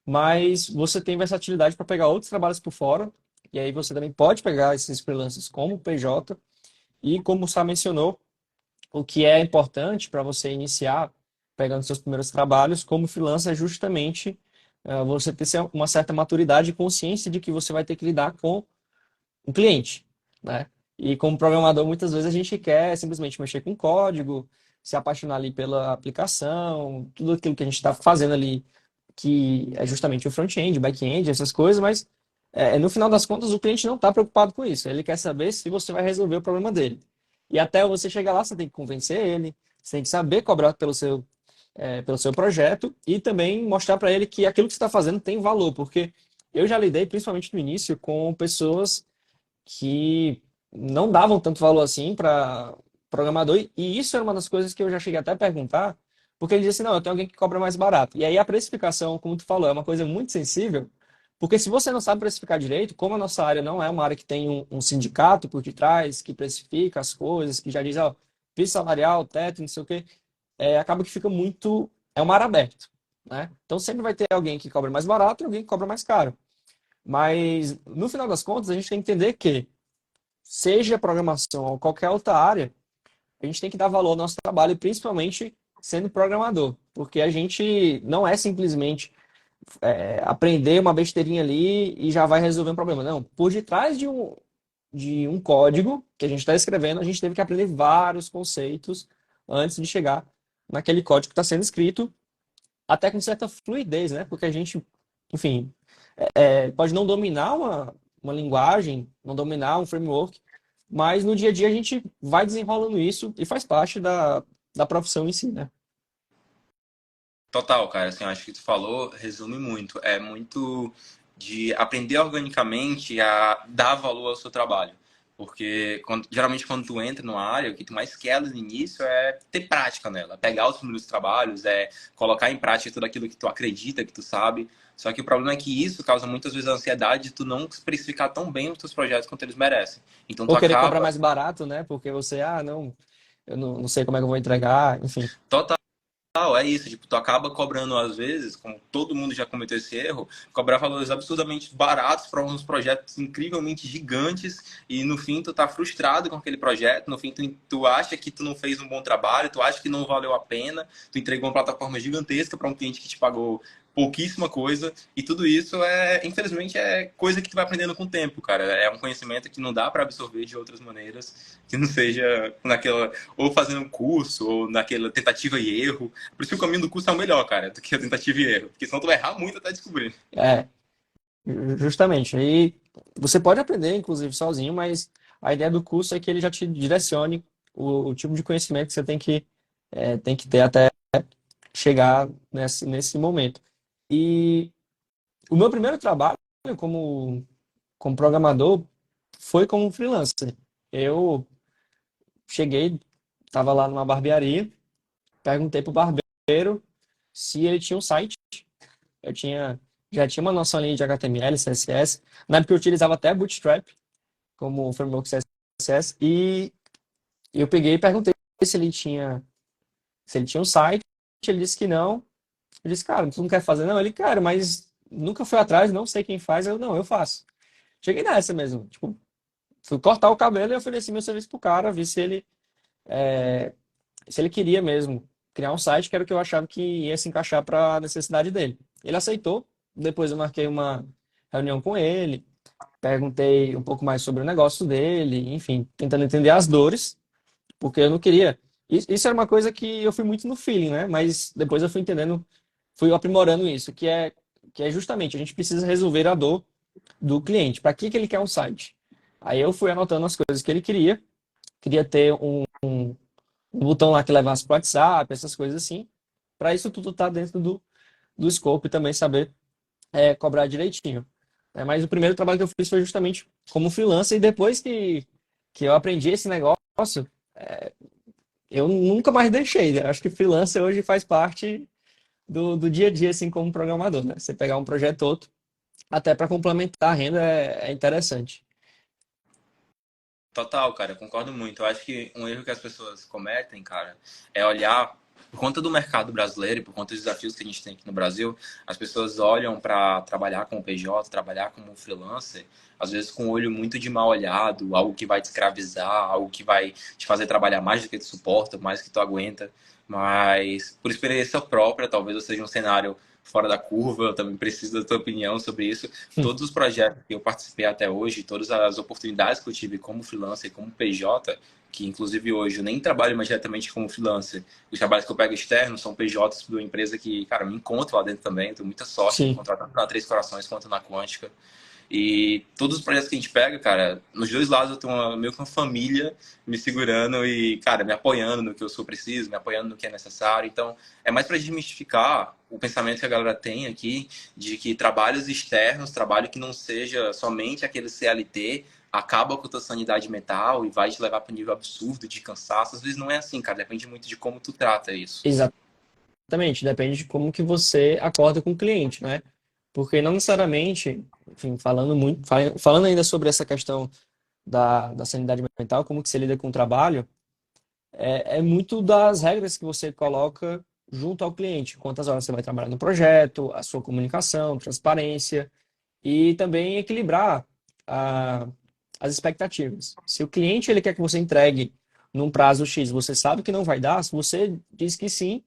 mas você tem versatilidade para pegar outros trabalhos por fora, e aí você também pode pegar esses freelancers como PJ, e como o Sá mencionou, o que é importante para você iniciar pegando seus primeiros trabalhos como freelancer é justamente você ter uma certa maturidade e consciência de que você vai ter que lidar com um cliente, né? E como programador, muitas vezes a gente quer simplesmente mexer com código, se apaixonar ali pela aplicação, tudo aquilo que a gente está fazendo ali, que é justamente o front-end, o back-end, essas coisas, mas no final das contas o cliente não está preocupado com isso. Ele quer saber se você vai resolver o problema dele. E até você chegar lá, você tem que convencer ele, você tem que saber cobrar pelo seu projeto e também mostrar para ele que aquilo que você está fazendo tem valor, porque eu já lidei, principalmente no início, com pessoas que não davam tanto valor assim para programador, e isso era uma das coisas que eu já cheguei até a perguntar, porque ele disse assim, não, eu tenho alguém que cobra mais barato. E aí a precificação, como tu falou, é uma coisa muito sensível, porque se você não sabe precificar direito, como a nossa área não é uma área que tem um sindicato por detrás, que precifica as coisas, que já diz, ó, piso salarial, teto, não sei o quê, acaba que fica muito, é um mar aberto, né? Então sempre vai ter alguém que cobra mais barato e alguém que cobra mais caro. Mas, no final das contas, a gente tem que entender que, seja programação ou qualquer outra área, a gente tem que dar valor ao nosso trabalho, principalmente sendo programador. Porque a gente não é simplesmente aprender uma besteirinha ali e já vai resolver um problema. Não, por detrás de um código que a gente está escrevendo, a gente teve que aprender vários conceitos antes de chegar naquele código que está sendo escrito, até com certa fluidez, né? Porque a gente, enfim, pode não dominar uma linguagem, não dominar um framework, mas no dia a dia a gente vai desenrolando isso e faz parte da profissão em si, né? Total, cara, assim, eu acho que tu falou, resume muito. É muito de aprender organicamente a dar valor ao seu trabalho. Porque geralmente quando tu entra numa área, o que tu mais quer no início é ter prática nela, pegar os primeiros trabalhos, colocar em prática tudo aquilo que tu acredita, que tu sabe. Só que o problema é que isso causa muitas vezes a ansiedade de tu não especificar tão bem os teus projetos quanto eles merecem. Então tu Ou querer cobrar acaba mais barato, né? Porque você, não, eu não sei como é que eu vou entregar, enfim. total. É isso, tipo, tu acaba cobrando às vezes, como todo mundo já cometeu esse erro, cobrar valores absurdamente baratos para uns projetos incrivelmente gigantes e no fim tu tá frustrado com aquele projeto, no fim tu acha que tu não fez um bom trabalho, tu acha que não valeu a pena, tu entregou uma plataforma gigantesca para um cliente que te pagou pouquíssima coisa e tudo isso infelizmente, é coisa que tu vai aprendendo com o tempo, cara. É um conhecimento que não dá para absorver de outras maneiras, que não seja naquela, ou fazendo um curso, ou naquela tentativa e erro. Por isso que o caminho do curso é o melhor, cara, do que a tentativa e erro. Porque senão tu vai errar muito até descobrir. É, justamente. E você pode aprender, inclusive, sozinho, mas a ideia do curso é que ele já te direcione o tipo de conhecimento que você tem que ter até chegar nesse momento. E o meu primeiro trabalho como programador foi como freelancer. Eu cheguei, estava lá numa barbearia, perguntei pro barbeiro se ele tinha um site. Eu já tinha uma noção ali de HTML, CSS. Na época eu utilizava até Bootstrap como framework CSS e eu peguei e perguntei se ele tinha um site. Ele disse que não. Eu disse, cara, tu não quer fazer? Não, ele, cara, mas nunca fui atrás, não sei quem faz. Eu, não, eu faço. Cheguei nessa mesmo. Tipo, fui cortar o cabelo e ofereci meu serviço pro cara, vi se ele queria mesmo criar um site, que era o que eu achava que ia se encaixar para a necessidade dele. Ele aceitou. Depois eu marquei uma reunião com ele, perguntei um pouco mais sobre o negócio dele, enfim, tentando entender as dores, porque eu não queria. Isso era uma coisa que eu fui muito no feeling, né? Mas depois eu fui entendendo, fui aprimorando isso, que é justamente a gente precisa resolver a dor do cliente. Para que ele quer um site? Aí eu fui anotando as coisas que ele queria ter um botão lá que levasse para o WhatsApp, essas coisas assim. Para isso tudo tá dentro do scope e também saber cobrar direitinho. Mas o primeiro trabalho que eu fiz foi justamente como freelancer e depois que eu aprendi esse negócio, eu nunca mais deixei, né? Acho que freelancer hoje faz parte do dia a dia, assim, como programador, né? Você pegar um projeto ou outro, até para complementar a renda é interessante. Total, cara, eu concordo muito. Eu acho que um erro que as pessoas cometem, cara, é olhar por conta do mercado brasileiro e por conta dos desafios que a gente tem aqui no Brasil, as pessoas olham para trabalhar como PJ, trabalhar como freelancer, às vezes com o olho muito de mal olhado, algo que vai te escravizar, algo que vai te fazer trabalhar mais do que tu suporta, mais do que tu aguenta. Mas, por experiência própria, talvez eu seja um cenário fora da curva, eu também preciso da tua opinião sobre isso. Todos os projetos que eu participei até hoje, todas as oportunidades que eu tive como freelancer e como PJ, que inclusive hoje eu nem trabalho mais diretamente como freelancer, os trabalhos que eu pego externos são PJs de uma empresa que, cara, me encontro lá dentro também, tenho muita sorte de Sim, encontrar tanto na Três Corações quanto na Quântica. E todos os projetos que a gente pega, cara, nos dois lados eu tenho meio que uma família me segurando e, cara, me apoiando no que eu sou preciso, me apoiando no que é necessário. Então, é mais para desmistificar o pensamento que a galera tem aqui de que trabalhos externos, trabalho que não seja somente aquele CLT, acaba com a tua sanidade mental e vai te levar para um nível absurdo de cansaço. Às vezes não é assim, cara. Depende muito de como tu trata isso. exatamente. Depende de como que você acorda com o cliente, né? Porque não necessariamente, enfim, falando ainda sobre essa questão da sanidade mental, como que você lida com o trabalho, é muito das regras que você coloca junto ao cliente. Quantas horas você vai trabalhar no projeto, a sua comunicação, transparência e também equilibrar a- as expectativas. Se o cliente ele quer que você entregue num prazo X, você sabe que não vai dar, se você diz que sim,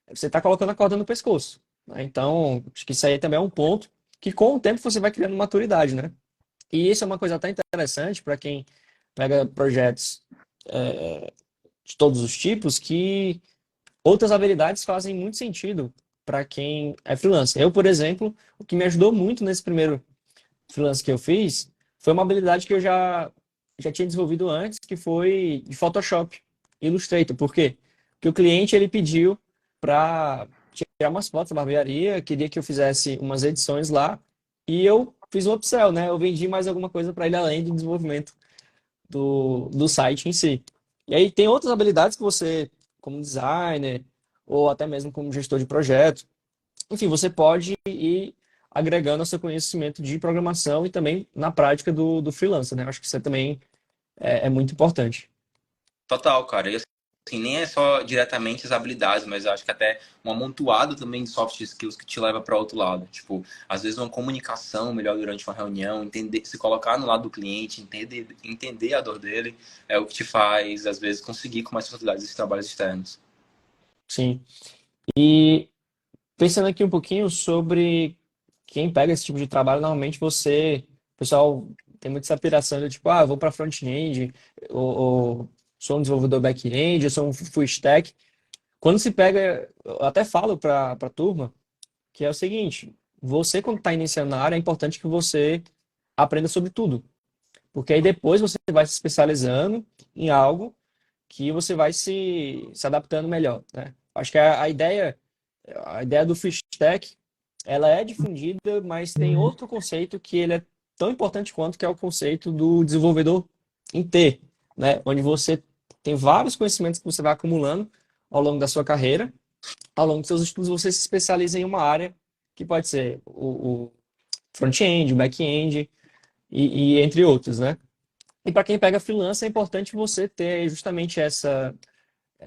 você está colocando a corda no pescoço, né? Então, acho que isso aí também é um ponto que com o tempo você vai criando maturidade, né? E isso é uma coisa até interessante para quem pega projetos de todos os tipos, que outras habilidades fazem muito sentido para quem é freelancer. Eu, por exemplo, o que me ajudou muito nesse primeiro freelance que eu fiz foi uma habilidade que eu já tinha desenvolvido antes, que foi de Photoshop, Illustrator. Por quê? Porque o cliente ele pediu para tirar umas fotos da barbearia, queria que eu fizesse umas edições lá, e eu fiz um upsell, né? Eu vendi mais alguma coisa para ele além do desenvolvimento do site em si. E aí tem outras habilidades que você, como designer, ou até mesmo como gestor de projeto, enfim, você pode ir agregando ao seu conhecimento de programação e também na prática do freelancer, né? Acho que isso também é muito importante. Total, cara. E assim, nem é só diretamente as habilidades, mas eu acho que até um amontoado também de soft skills que te leva para outro lado. Tipo, às vezes uma comunicação melhor durante uma reunião, entender, se colocar no lado do cliente, entender a dor dele, é o que te faz, às vezes, conseguir com mais facilidade esses trabalhos externos. Sim. E pensando aqui um pouquinho sobre quem pega esse tipo de trabalho, normalmente o pessoal tem muita essa piração de tipo, eu vou para front-end, ou sou um desenvolvedor back-end, eu sou um full stack. Quando se pega, eu até falo para a turma que é o seguinte, você quando está iniciando na área, é importante que você aprenda sobre tudo, porque aí depois você vai se especializando em algo que você vai se adaptando melhor, né? Acho que a ideia do full stack, ela é difundida, mas tem outro conceito que ele é tão importante quanto, que é o conceito do desenvolvedor em T, né? Onde você tem vários conhecimentos que você vai acumulando ao longo da sua carreira, ao longo dos seus estudos, você se especializa em uma área que pode ser o front-end, o back-end e entre outros, né? E para quem pega freelancer, é importante você ter justamente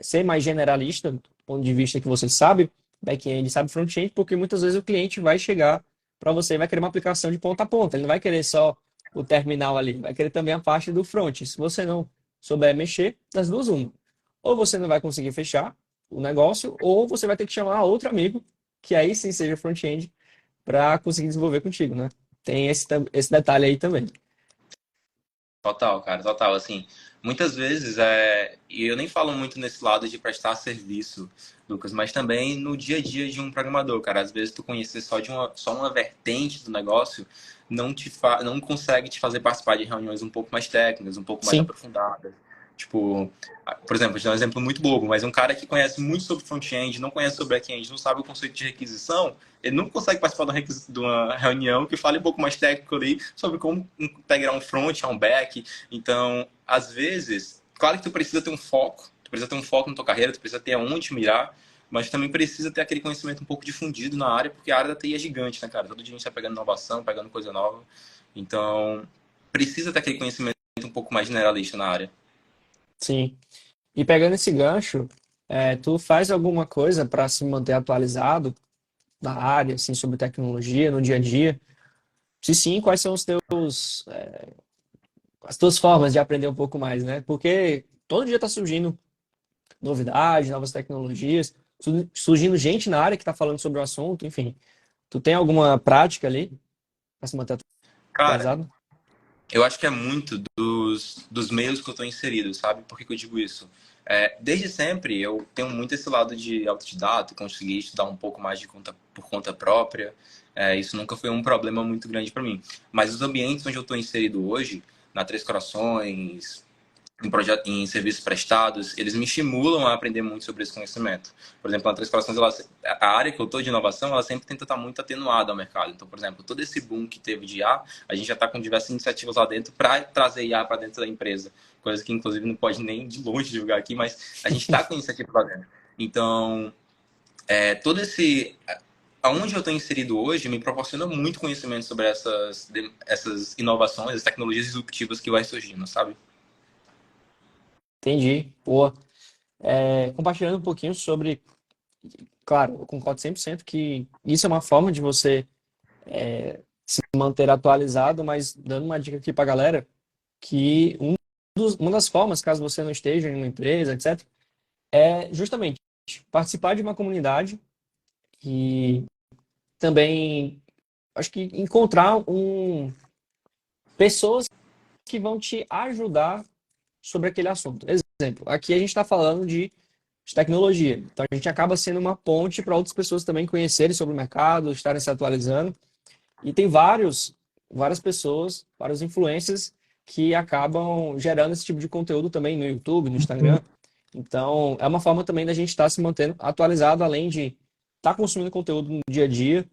ser mais generalista, do ponto de vista que você sabe back-end, sabe front-end, porque muitas vezes o cliente vai chegar para você e vai querer uma aplicação de ponta a ponta. Ele não vai querer só o terminal ali, vai querer também a parte do front. Se você não souber mexer, das duas, uma. Ou você não vai conseguir fechar o negócio, ou você vai ter que chamar outro amigo, que aí sim seja front-end, para conseguir desenvolver contigo, né? Tem esse detalhe aí também. Total, cara, total. Assim, muitas vezes, e eu nem falo muito nesse lado de prestar serviço, Lucas, mas também no dia a dia de um programador, cara. Às vezes tu conhecer só uma vertente do negócio não consegue te fazer participar de reuniões um pouco mais técnicas, um pouco mais Sim, aprofundadas. Tipo, por exemplo, vou te dar um exemplo muito bobo, mas um cara que conhece muito sobre front-end, não conhece sobre back-end, não sabe o conceito de requisição, ele não consegue participar de uma reunião que fale um pouco mais técnico ali sobre como integrar um front a um back. Então, às vezes, claro que tu precisa ter um foco, tu precisa ter um foco na tua carreira, tu precisa ter aonde mirar, mas também precisa ter aquele conhecimento um pouco difundido na área, porque a área da TI é gigante, né, cara? Todo dia a gente tá pegando inovação, pegando coisa nova. Então, precisa ter aquele conhecimento um pouco mais generalista na área. sim. E pegando esse gancho, tu faz alguma coisa para se manter atualizado na área, assim, sobre tecnologia, no dia a dia? Se sim, quais são as tuas formas de aprender um pouco mais, né? Porque todo dia está surgindo novidades, novas tecnologias, surgindo gente na área que está falando sobre o assunto, enfim. Tu tem alguma prática ali para se manter Cara, atualizado? eu acho que é muito dos meios que eu estou inserido, sabe? Por que que eu digo isso? Desde sempre eu tenho muito esse lado de autodidata, conseguir estudar um pouco mais por conta própria. Isso nunca foi um problema muito grande para mim. Mas os ambientes onde eu estou inserido hoje, na Três Corações, em serviços prestados, eles me estimulam a aprender muito sobre esse conhecimento. Por exemplo, na Três Corações, a área que eu estou de inovação, ela sempre tenta estar muito atenuada ao mercado. Então, por exemplo, todo esse boom que teve de IA, a gente já está com diversas iniciativas lá dentro para trazer IA para dentro da empresa. Coisa que, inclusive, não pode nem de longe divulgar aqui, mas a gente está com iniciativa lá dentro. Então, todo esse... Aonde eu estou inserido hoje me proporciona muito conhecimento sobre essas inovações, as tecnologias disruptivas que vai surgindo, sabe? Entendi. Pô, compartilhando um pouquinho sobre, claro, eu concordo 100% que isso é uma forma de você se manter atualizado, mas dando uma dica aqui para a galera, que uma das formas, caso você não esteja em uma empresa, etc., é justamente participar de uma comunidade e também, acho que encontrar pessoas que vão te ajudar sobre aquele assunto. Exemplo, aqui a gente está falando de tecnologia, então a gente acaba sendo uma ponte para outras pessoas também conhecerem sobre o mercado, estarem se atualizando. E tem várias pessoas, vários influencers que acabam gerando esse tipo de conteúdo também no YouTube, no Instagram. Então, é uma forma também da gente estar se mantendo atualizado, além de estar consumindo conteúdo no dia a dia,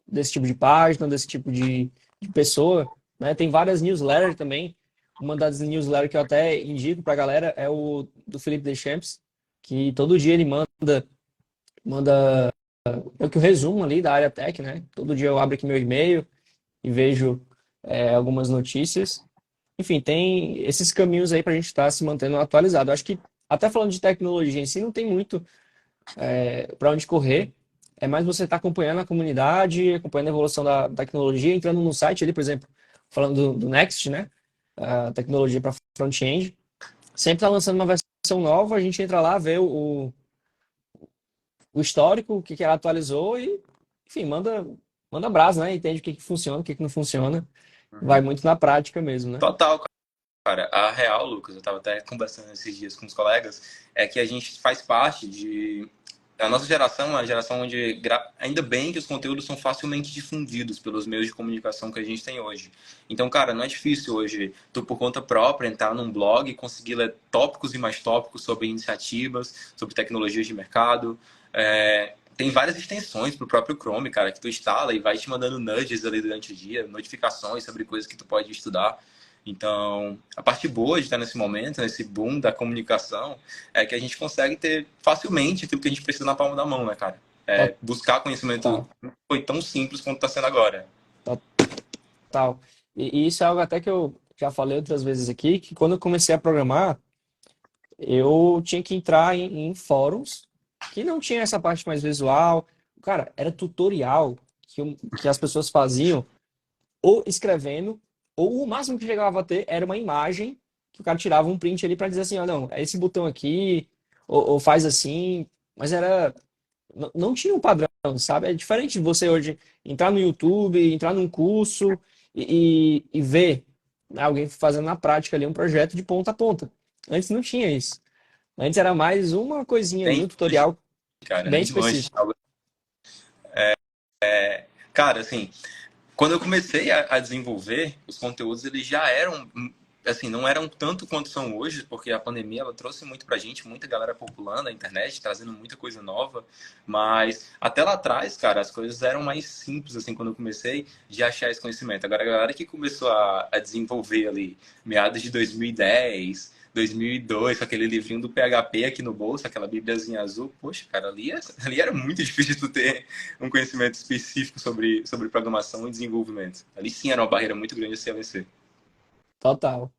desse tipo de página, desse tipo de pessoa, né? Tem várias newsletters também, uma das newsletters que eu até indico pra galera é o do Felipe Deschamps, que todo dia ele manda é que o resumo ali da área tech, né? Todo dia eu abro aqui meu e-mail e vejo algumas notícias. Enfim, tem esses caminhos aí para a gente estar se mantendo atualizado. Eu acho que, até falando de tecnologia em si, não tem muito para onde correr. É mais você estar acompanhando a comunidade, acompanhando a evolução da tecnologia, entrando no site ali, por exemplo, falando do Next, né? A tecnologia para front-end. Sempre está lançando uma versão nova, a gente entra lá, vê o histórico, o que ela atualizou e, enfim, manda brasa, né? Entende o que funciona, o que não funciona. Vai Uhum. muito na prática mesmo, né? Total, cara. A real, Lucas, eu tava até conversando esses dias com os colegas, é que a gente faz parte de. A nossa geração é uma geração onde, ainda bem que os conteúdos são facilmente difundidos pelos meios de comunicação que a gente tem hoje. Então, cara, não é difícil hoje, tu por conta própria, entrar num blog e conseguir ler tópicos e mais tópicos sobre iniciativas, sobre tecnologias de mercado. Tem várias extensões pro próprio Chrome, cara, que tu instala e vai te mandando nudges ali durante o dia, notificações sobre coisas que tu pode estudar. Então, a parte boa de estar nesse momento, nesse boom da comunicação, é que a gente consegue ter facilmente aquilo que a gente precisa na palma da mão, né, cara? Buscar conhecimento Total, foi tão simples quanto está sendo agora. total. E isso é algo até que eu já falei outras vezes aqui, que quando eu comecei a programar, eu tinha que entrar em fóruns que não tinha essa parte mais visual. Cara, era tutorial que as pessoas faziam ou escrevendo, ou o máximo que chegava a ter era uma imagem que o cara tirava um print ali para dizer assim, ó, não, é esse botão aqui, ou faz assim, mas não tinha um padrão, sabe? É diferente de você hoje entrar no YouTube, entrar num curso e ver, né, alguém fazendo na prática ali um projeto de ponta a ponta. Antes não tinha isso. Antes era mais uma coisinha ali, Nem um longe, tutorial cara, bem nem longe. específico. Cara, assim, quando eu comecei a desenvolver, os conteúdos eles já eram, assim, não eram tanto quanto são hoje, porque a pandemia ela trouxe muito pra gente, muita galera populando a internet, trazendo muita coisa nova, mas até lá atrás, cara, as coisas eram mais simples, assim, quando eu comecei de achar esse conhecimento. Agora, a galera que começou a desenvolver ali, meados de 2010, 2002, com aquele livrinho do PHP aqui no bolso, aquela bíbliazinha azul, poxa, cara, ali era muito difícil de tu ter um conhecimento específico sobre programação e desenvolvimento. Ali sim era uma barreira muito grande a se vencer. Total.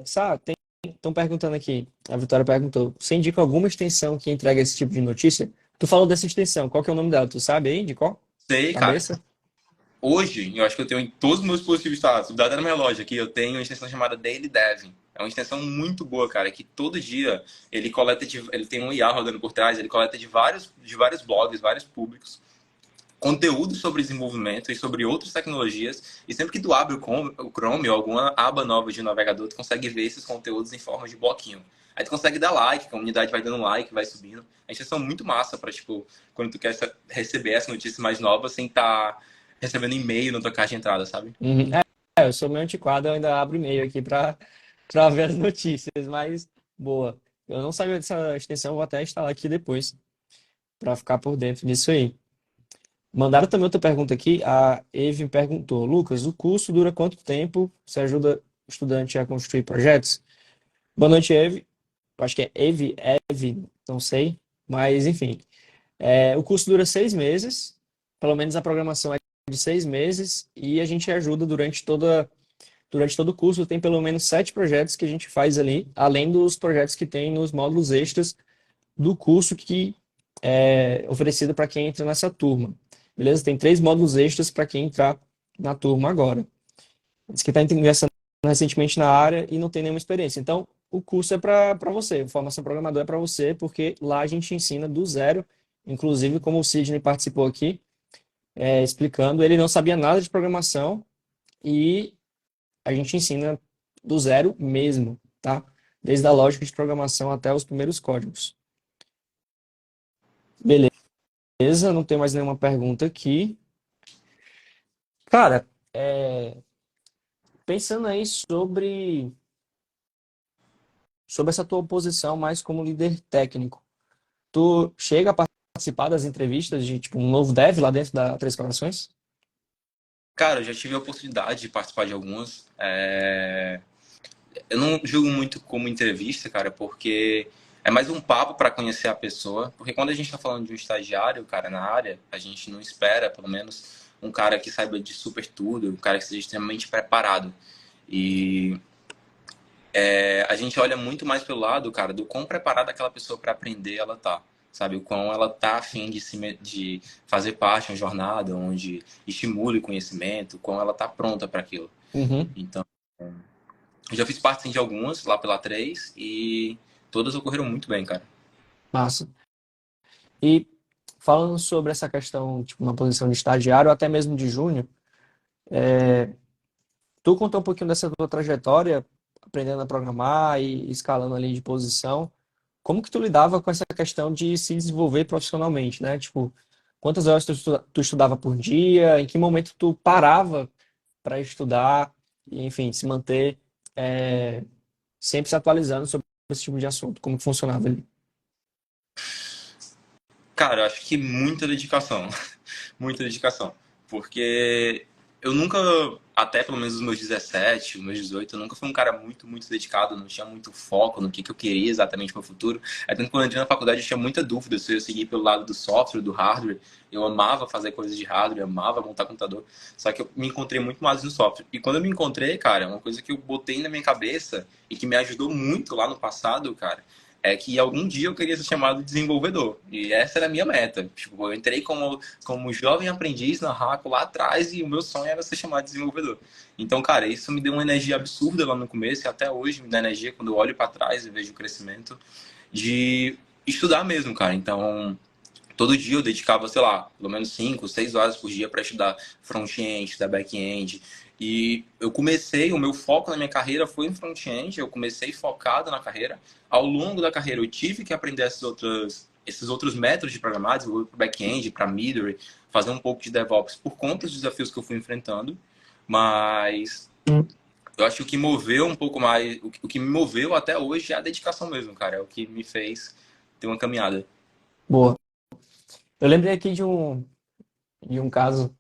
Sá, estão perguntando aqui, a Vitória perguntou, você indica alguma extensão que entrega esse tipo de notícia? Tu falou dessa extensão, qual que é o nome dela? Tu sabe aí de qual? Sei, cara. Cabeça? Hoje, eu acho que eu tenho em todos os meus dispositivos instalados, dada na minha loja aqui, eu tenho uma extensão chamada Daily Dev. É uma extensão muito boa, cara, que todo dia ele tem um IA rodando por trás, ele coleta de vários blogs, vários públicos, conteúdo sobre desenvolvimento e sobre outras tecnologias. E sempre que tu abre o Chrome ou alguma aba nova de um navegador, tu consegue ver esses conteúdos em forma de bloquinho. Aí tu consegue dar like, a comunidade vai dando like, vai subindo. A extensão é muito massa para, tipo, quando tu quer receber essa notícia mais nova sem estar recebendo e-mail na tua caixa de entrada, sabe? Uhum. Eu sou meio antiquado, eu ainda abro e-mail aqui para ver as notícias, mas boa. Eu não sabia dessa extensão, vou até instalar aqui depois para ficar por dentro disso aí. Mandaram também outra pergunta aqui. A Eve perguntou: Lucas, o curso dura quanto tempo? Você ajuda o estudante a construir projetos? Boa noite, Eve. Eu acho que é Eve, não sei. Mas, enfim. O curso dura 6 meses. Pelo menos a programação é de 6 meses. E a gente ajuda durante todo o curso. Tem pelo menos 7 projetos que a gente faz ali, além dos projetos que tem nos módulos extras do curso que é oferecido para quem entra nessa turma. Beleza? Tem 3 módulos extras para quem entrar na turma agora. Diz que está ingressando recentemente na área e não tem nenhuma experiência. Então, o curso é para você. Formação programador é para você, porque lá a gente ensina do zero. Inclusive, como o Sidney participou aqui, explicando, ele não sabia nada de programação e a gente ensina do zero mesmo, tá? Desde a lógica de programação até os primeiros códigos. Beleza, não tem mais nenhuma pergunta aqui. Cara, pensando aí sobre essa tua posição mais como líder técnico, tu chega a participar das entrevistas de tipo um novo dev lá dentro da Três Corações? Cara, eu já tive a oportunidade de participar de algumas. eu não julgo muito como entrevista, cara, porque é mais um papo para conhecer a pessoa. Porque quando a gente tá falando de um estagiário, cara, na área, a gente não espera, pelo menos, um cara que saiba de super tudo, um cara que seja extremamente preparado. E a gente olha muito mais pelo lado, cara, do quão preparada aquela pessoa para aprender ela tá. Sabe, o quão ela tá afim de fazer parte de uma jornada onde estimule o conhecimento, o quão ela tá pronta para aquilo. Uhum. Então, eu já fiz parte sim, de algumas lá pela 3 e todas ocorreram muito bem, cara. Massa. E falando sobre essa questão, tipo, uma posição de estagiário ou até mesmo de júnior, tu contou um pouquinho dessa tua trajetória, aprendendo a programar e escalando ali de posição. Como que tu lidava com essa questão de se desenvolver profissionalmente, né? Tipo, quantas horas tu estudava por dia? Em que momento tu parava para estudar? E, enfim, se manter sempre se atualizando sobre esse tipo de assunto. Como que funcionava ali? Cara, eu acho que muita dedicação. Muita dedicação. Porque eu nunca, até pelo menos os meus 17, os meus 18, eu nunca fui um cara muito dedicado, não tinha muito foco no que eu queria exatamente para o futuro. Até quando eu entrei na faculdade, eu tinha muita dúvida se eu ia seguir pelo lado do software, do hardware. Eu amava fazer coisas de hardware, amava montar computador. Só que eu me encontrei muito mais no software. E quando eu me encontrei, cara, uma coisa que eu botei na minha cabeça e que me ajudou muito lá no passado, cara, é que algum dia eu queria ser chamado de desenvolvedor. E essa era a minha meta. Tipo, eu entrei como jovem aprendiz na Raco lá atrás e o meu sonho era ser chamado de desenvolvedor. Então, cara, isso me deu uma energia absurda lá no começo e até hoje me dá energia quando eu olho para trás e vejo o crescimento de estudar mesmo, cara. Então, todo dia eu dedicava, sei lá, pelo menos 5, 6 horas por dia para estudar front-end, estudar back-end. E eu comecei, o meu foco na minha carreira foi em front-end, eu comecei focado na carreira. Ao longo da carreira eu tive que aprender esses outros métodos de programar, desenvolver para back-end, para middleware, fazer um pouco de DevOps por conta dos desafios que eu fui enfrentando. Mas eu acho que o que moveu um pouco mais, o que me moveu até hoje é a dedicação mesmo, cara. É o que me fez ter uma caminhada. Boa. Eu lembrei aqui de um caso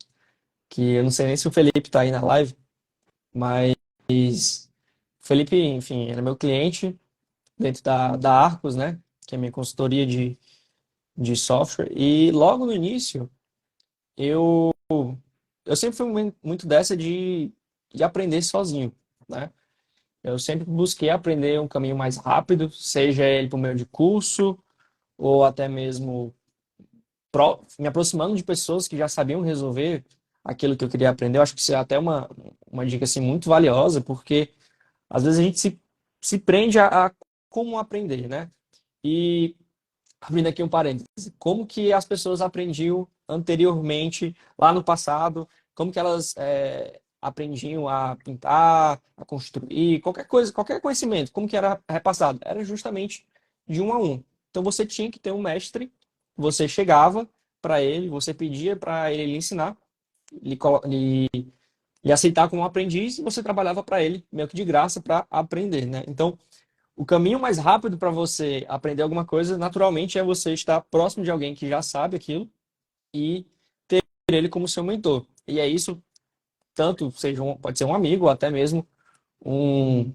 que eu não sei nem se o Felipe tá aí na live, mas o Felipe, enfim, ele é meu cliente dentro da Arcos, né? Que é a minha consultoria de software. E logo no início, eu, eu sempre fui muito dessa de aprender sozinho, né? Eu sempre busquei aprender um caminho mais rápido, seja ele por meio de curso ou até mesmo me aproximando de pessoas que já sabiam resolver aquilo que eu queria aprender. Eu acho que isso é até uma dica assim, muito valiosa, porque às vezes a gente se prende a como aprender, né? E abrindo aqui um parênteses, como que as pessoas aprendiam anteriormente, lá no passado, como que elas aprendiam a pintar, a construir, qualquer coisa, qualquer conhecimento, como que era repassado? Era justamente de um a um. Então você tinha que ter um mestre, você chegava para ele, você pedia para ele lhe ensinar, lhe aceitar como um aprendiz e você trabalhava para ele meio que de graça para aprender, né? Então o caminho mais rápido para você aprender alguma coisa, naturalmente, é você estar próximo de alguém que já sabe aquilo e ter ele como seu mentor. E é isso, tanto seja pode ser um amigo, ou até mesmo um,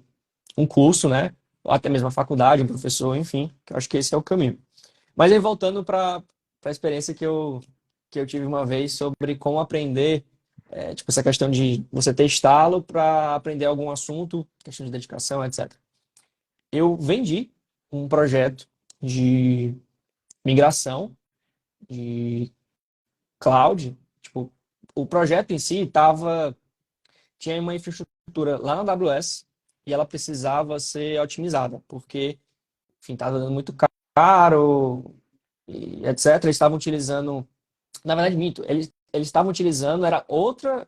um curso, né? Ou até mesmo a faculdade, um professor, enfim, que eu acho que esse é o caminho. Mas aí voltando para a experiência que eu tive uma vez sobre como aprender, tipo essa questão de você ter estalo para aprender algum assunto, questão de dedicação, etc. Eu vendi um projeto de migração de cloud. Tipo, o projeto em si tinha uma infraestrutura lá na AWS e ela precisava ser otimizada, porque, enfim, estava dando muito caro, e etc. Eles estavam utilizando, na verdade, mito, eles estavam utilizando, era outra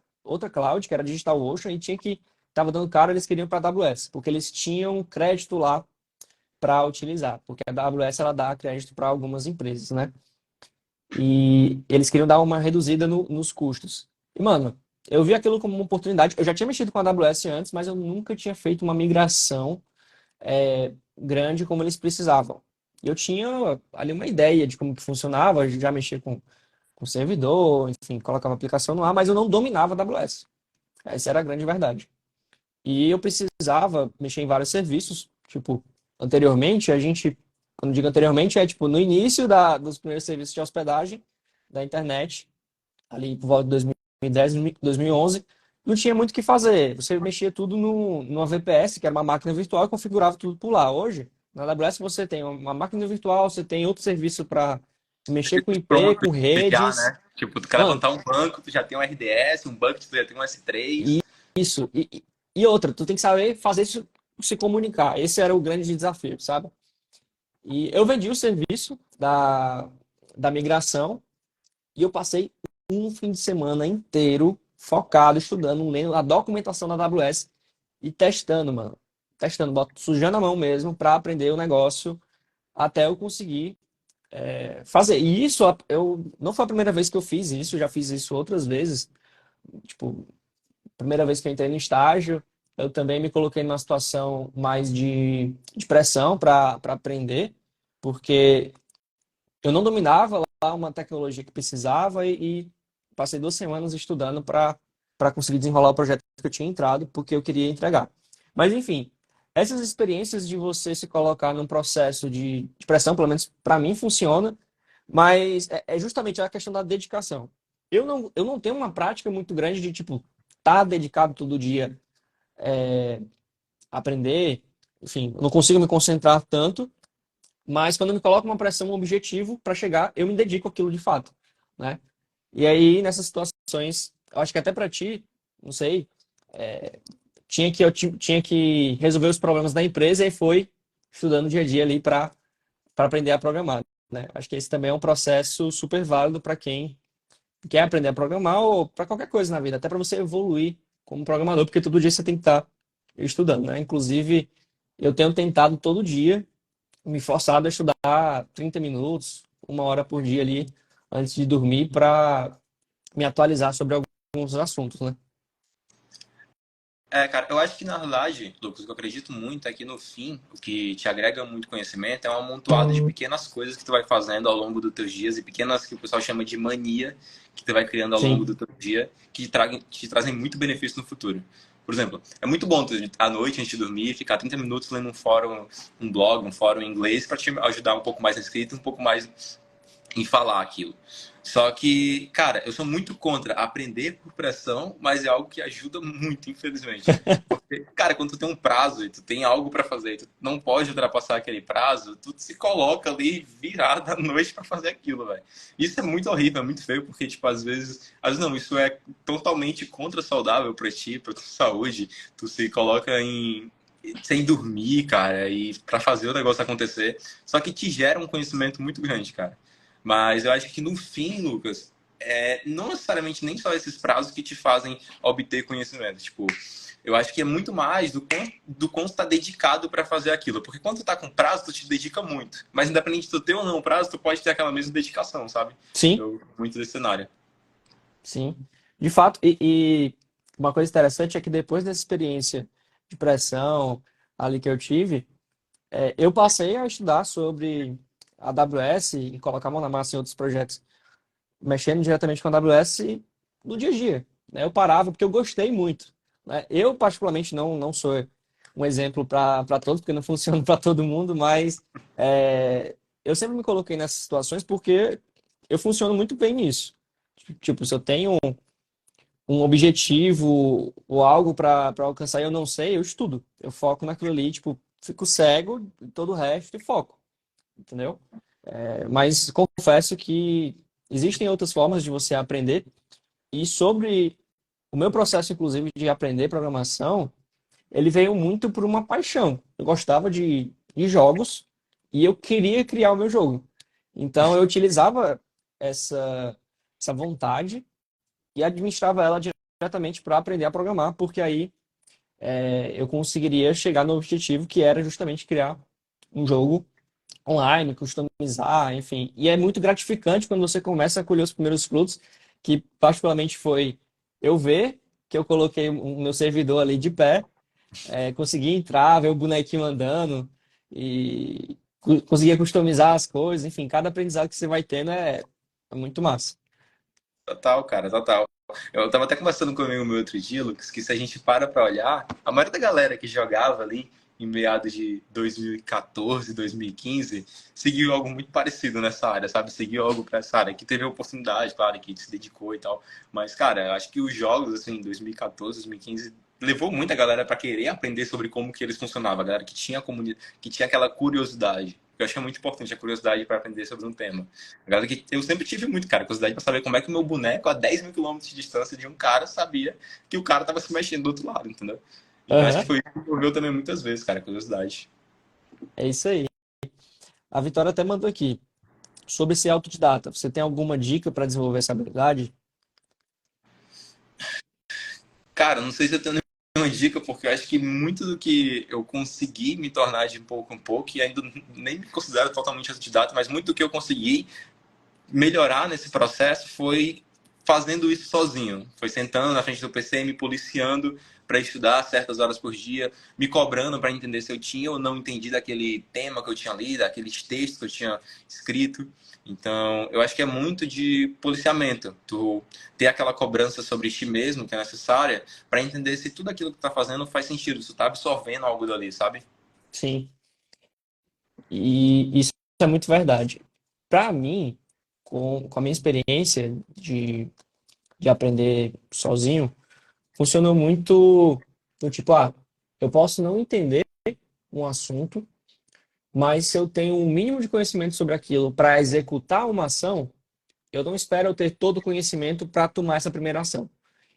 cloud, que era DigitalOcean, e estava dando caro, eles queriam para a AWS, porque eles tinham crédito lá para utilizar, porque a AWS ela dá crédito para algumas empresas, né? E eles queriam dar uma reduzida nos custos. E, mano, eu vi aquilo como uma oportunidade. Eu já tinha mexido com a AWS antes, mas eu nunca tinha feito uma migração grande como eles precisavam. Eu tinha ali uma ideia de como que funcionava, já mexia com servidor, enfim, colocava a aplicação no ar, mas eu não dominava a AWS. Essa era a grande verdade. E eu precisava precisava mexer em vários serviços. Tipo, anteriormente, quando digo anteriormente, é tipo no início dos primeiros serviços de hospedagem da internet, ali por volta de 2010, 2011, não tinha muito o que fazer. Você mexia tudo numa VPS, que era uma máquina virtual, e configurava tudo por lá. Hoje, na AWS, você tem uma máquina virtual, você tem outro serviço para mexer com IP, Pronto, com já, redes. né? Tipo, tu quer Mano, levantar um banco, tu já tem um RDS, um bucket, tu já tem um S3. isso. E outra, tu tem que saber fazer isso se comunicar. Esse era o grande desafio, sabe? E eu vendi o serviço da migração e eu passei um fim de semana inteiro focado, estudando, lendo a documentação da AWS e testando, mano. Testando, sujando a mão mesmo para aprender o negócio até eu conseguir fazer. E isso, eu não foi a primeira vez que eu fiz isso, eu já fiz isso outras vezes. Tipo, primeira vez que eu entrei no estágio, eu também me coloquei numa situação mais de pressão para aprender, porque eu não dominava lá uma tecnologia que precisava e passei 2 semanas estudando para conseguir desenrolar o projeto que eu tinha entrado, porque eu queria entregar. Mas, enfim, essas experiências de você se colocar num processo de pressão, pelo menos para mim, funciona, mas é justamente a questão da dedicação. Eu não tenho uma prática muito grande de, tipo, estar dedicado todo dia a aprender, enfim, eu não consigo me concentrar tanto, mas quando eu me coloco uma pressão, um objetivo para chegar, eu me dedico àquilo de fato, né? E aí, nessas situações, eu acho que até para ti, não sei, eu tinha que resolver os problemas da empresa e foi estudando dia a dia ali para aprender a programar, né? Acho que esse também é um processo super válido para quem quer aprender a programar ou para qualquer coisa na vida, até para você evoluir como programador, porque todo dia você tem que estar estudando, né? Inclusive, eu tenho tentado todo dia me forçado a estudar 30 minutos, 1 hora por dia ali, antes de dormir, para me atualizar sobre alguns assuntos, né? É, cara, eu acho que na verdade, Lucas, o que eu acredito muito é que no fim, o que te agrega muito conhecimento é uma amontoada de pequenas coisas que tu vai fazendo ao longo dos teus dias e pequenas que o pessoal chama de mania que tu vai criando ao longo do Sim, teu dia que te trazem muito benefício no futuro. Por exemplo, é muito bom tu, à noite, antes de dormir, ficar 30 minutos lendo um fórum, um blog, um fórum em inglês para te ajudar um pouco mais na escrita, um pouco mais em falar aquilo. Só que, cara, eu sou muito contra aprender por pressão, mas é algo que ajuda muito, infelizmente. Porque, cara, quando tu tem um prazo e tu tem algo para fazer, e tu não pode ultrapassar aquele prazo, tu se coloca ali virado à noite para fazer aquilo, velho. Isso é muito horrível, é muito feio, porque, tipo, às vezes não, isso é totalmente contra saudável para ti, para tua saúde. Tu se coloca sem dormir, cara, e para fazer o negócio acontecer. Só que te gera um conhecimento muito grande, cara. Mas eu acho que no fim, Lucas, não necessariamente nem só esses prazos que te fazem obter conhecimento. Tipo, eu acho que é muito mais do quanto está dedicado para fazer aquilo. Porque quando tu tá com prazo, tu te dedica muito. Mas independente de tu ter ou não prazo, tu pode ter aquela mesma dedicação, sabe? sim, Muito desse cenário. sim. De fato, e uma coisa interessante é que depois dessa experiência de pressão ali que eu tive, eu passei a estudar sobre a AWS e colocar a mão na massa em outros projetos, mexendo diretamente com a AWS no dia a dia, né? Eu parava porque eu gostei muito, né? Eu, particularmente, não sou um exemplo para todos, porque não funciona para todo mundo, mas eu sempre me coloquei nessas situações porque eu funciono muito bem nisso. Tipo, se eu tenho um objetivo ou algo para alcançar e eu não sei, eu estudo. Eu foco naquilo ali, tipo, fico cego em todo o resto e foco, entendeu? Mas confesso que existem outras formas de você aprender. E sobre o meu processo, inclusive, de aprender programação, ele veio muito por uma paixão. Eu gostava de jogos e eu queria criar o meu jogo. Então, eu utilizava essa, essa vontade e administrava ela diretamente para aprender a programar, porque aí eu conseguiria chegar no objetivo que era justamente criar um jogo online, customizar, enfim. E é muito gratificante quando você começa a colher os primeiros frutos, que particularmente foi eu ver que eu coloquei o meu servidor ali de pé, consegui entrar, ver o bonequinho andando e conseguia customizar as coisas, enfim, cada aprendizado que você vai tendo é muito massa. Total, cara, total. Eu tava até conversando com um amigo meu outro dia, Lucas, que se a gente para olhar, a maioria da galera que jogava ali em meados de 2014, 2015, seguiu algo muito parecido nessa área, sabe? Seguiu algo para essa área, que teve a oportunidade, claro, que se dedicou e tal. Mas, cara, eu acho que os jogos, assim, 2014, 2015, levou muita galera para querer aprender sobre como que eles funcionavam, a galera que tinha que tinha aquela curiosidade. Eu acho que é muito importante a curiosidade para aprender sobre um tema. A galera que eu sempre tive muito, cara, curiosidade para saber como é que o meu boneco, a 10 mil quilômetros de distância de um cara, sabia que o cara tava se mexendo do outro lado, entendeu? Então acho que Aham, foi isso que envolveu também muitas vezes, cara, curiosidade. é isso aí. A Vitória até mandou aqui sobre ser autodidata. Você tem alguma dica para desenvolver essa habilidade? Cara, não sei se eu tenho nenhuma dica, porque eu acho que muito do que eu consegui me tornar de pouco em pouco, e ainda nem me considero totalmente autodidata, mas muito do que eu consegui melhorar nesse processo foi fazendo isso sozinho. Foi sentando na frente do PC, me policiando para estudar certas horas por dia, me cobrando para entender se eu tinha ou não entendido aquele tema que eu tinha lido, aqueles textos que eu tinha escrito. Então, eu acho que é muito de policiamento. Tu ter aquela cobrança sobre ti mesmo que é necessária para entender se tudo aquilo que tu tá fazendo faz sentido, se tu tá absorvendo algo dali, sabe? Sim, e isso é muito verdade. Para mim, com a minha experiência de aprender sozinho, funcionou muito do tipo, eu posso não entender um assunto, mas se eu tenho um mínimo de conhecimento sobre aquilo para executar uma ação, eu não espero eu ter todo o conhecimento para tomar essa primeira ação.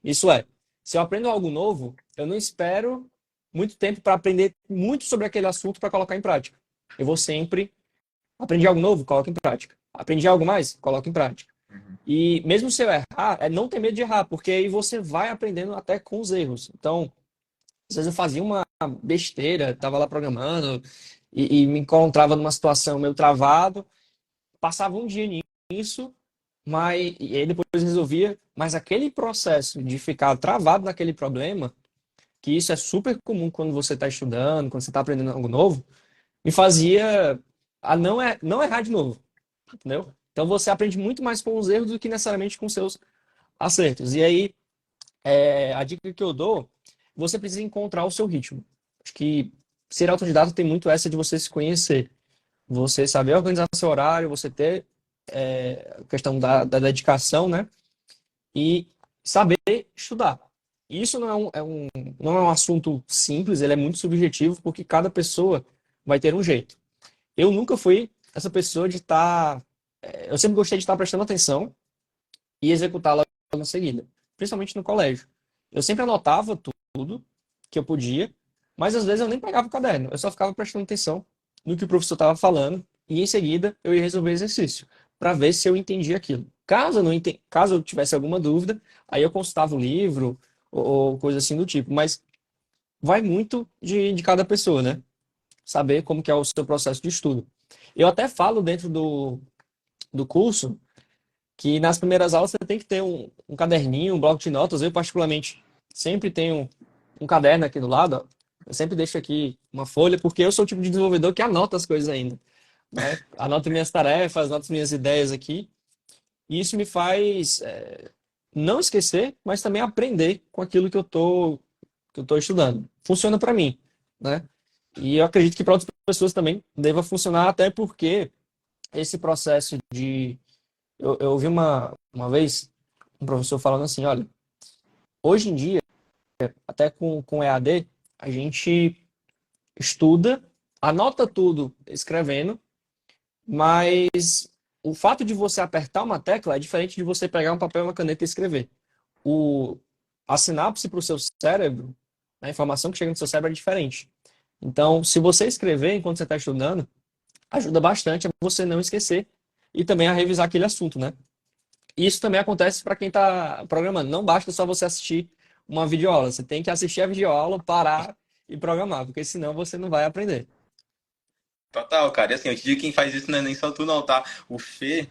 Isso é, se eu aprendo algo novo, eu não espero muito tempo para aprender muito sobre aquele assunto para colocar em prática. Eu vou sempre aprendi algo novo, coloco em prática. Aprendi algo mais, coloco em prática. E mesmo se eu errar, é não ter medo de errar, porque aí você vai aprendendo até com os erros. Então, às vezes eu fazia uma besteira, estava lá programando e me encontrava numa situação meio travado, passava um dia nisso, mas e aí depois resolvia, mas aquele processo de ficar travado naquele problema, que isso é super comum quando você está estudando, quando você está aprendendo algo novo, me fazia a não errar de novo, entendeu? Então você aprende muito mais com os erros do que necessariamente com seus acertos. E aí, a dica que eu dou, você precisa encontrar o seu ritmo. Acho que ser autodidata tem muito essa de você se conhecer. Você saber organizar seu horário, você ter a questão da dedicação, né? E saber estudar. Isso não é um assunto simples, ele é muito subjetivo, porque cada pessoa vai ter um jeito. Eu nunca fui essa pessoa de estar. Eu sempre gostei de estar prestando atenção e executar logo em seguida, principalmente no colégio. Eu sempre anotava tudo que eu podia, mas às vezes eu nem pegava o caderno, eu só ficava prestando atenção no que o professor estava falando e em seguida eu ia resolver o exercício para ver se eu entendia aquilo. Caso eu tivesse alguma dúvida, aí eu consultava o livro ou coisa assim do tipo, mas vai muito de cada pessoa, né? Saber como que é o seu processo de estudo. Eu até falo dentro do curso que nas primeiras aulas você tem que ter um caderninho, um bloco de notas. Eu, particularmente, sempre tenho um caderno aqui do lado. Ó. Eu sempre deixo aqui uma folha, porque eu sou o tipo de desenvolvedor que anota as coisas ainda. Né? Anoto minhas tarefas, anoto minhas ideias aqui. E isso me faz não esquecer, mas também aprender com aquilo que eu tô estudando. Funciona para mim, né? E eu acredito que para outras pessoas também deva funcionar, até porque esse processo de eu ouvi uma vez um professor falando assim, olha, hoje em dia, até com EAD, a gente estuda, anota tudo escrevendo, mas o fato de você apertar uma tecla é diferente de você pegar um papel e uma caneta e escrever. O, a sinapse para o seu cérebro, a informação que chega no seu cérebro é diferente. Então, se você escrever enquanto você está estudando, ajuda bastante a você não esquecer e também a revisar aquele assunto, né? Isso também acontece para quem está programando. Não basta só você assistir uma videoaula. Você tem que assistir a videoaula, parar e programar, porque senão você não vai aprender. Total, cara. E assim, eu te digo quem faz isso não é nem só tu não, tá? O Fê,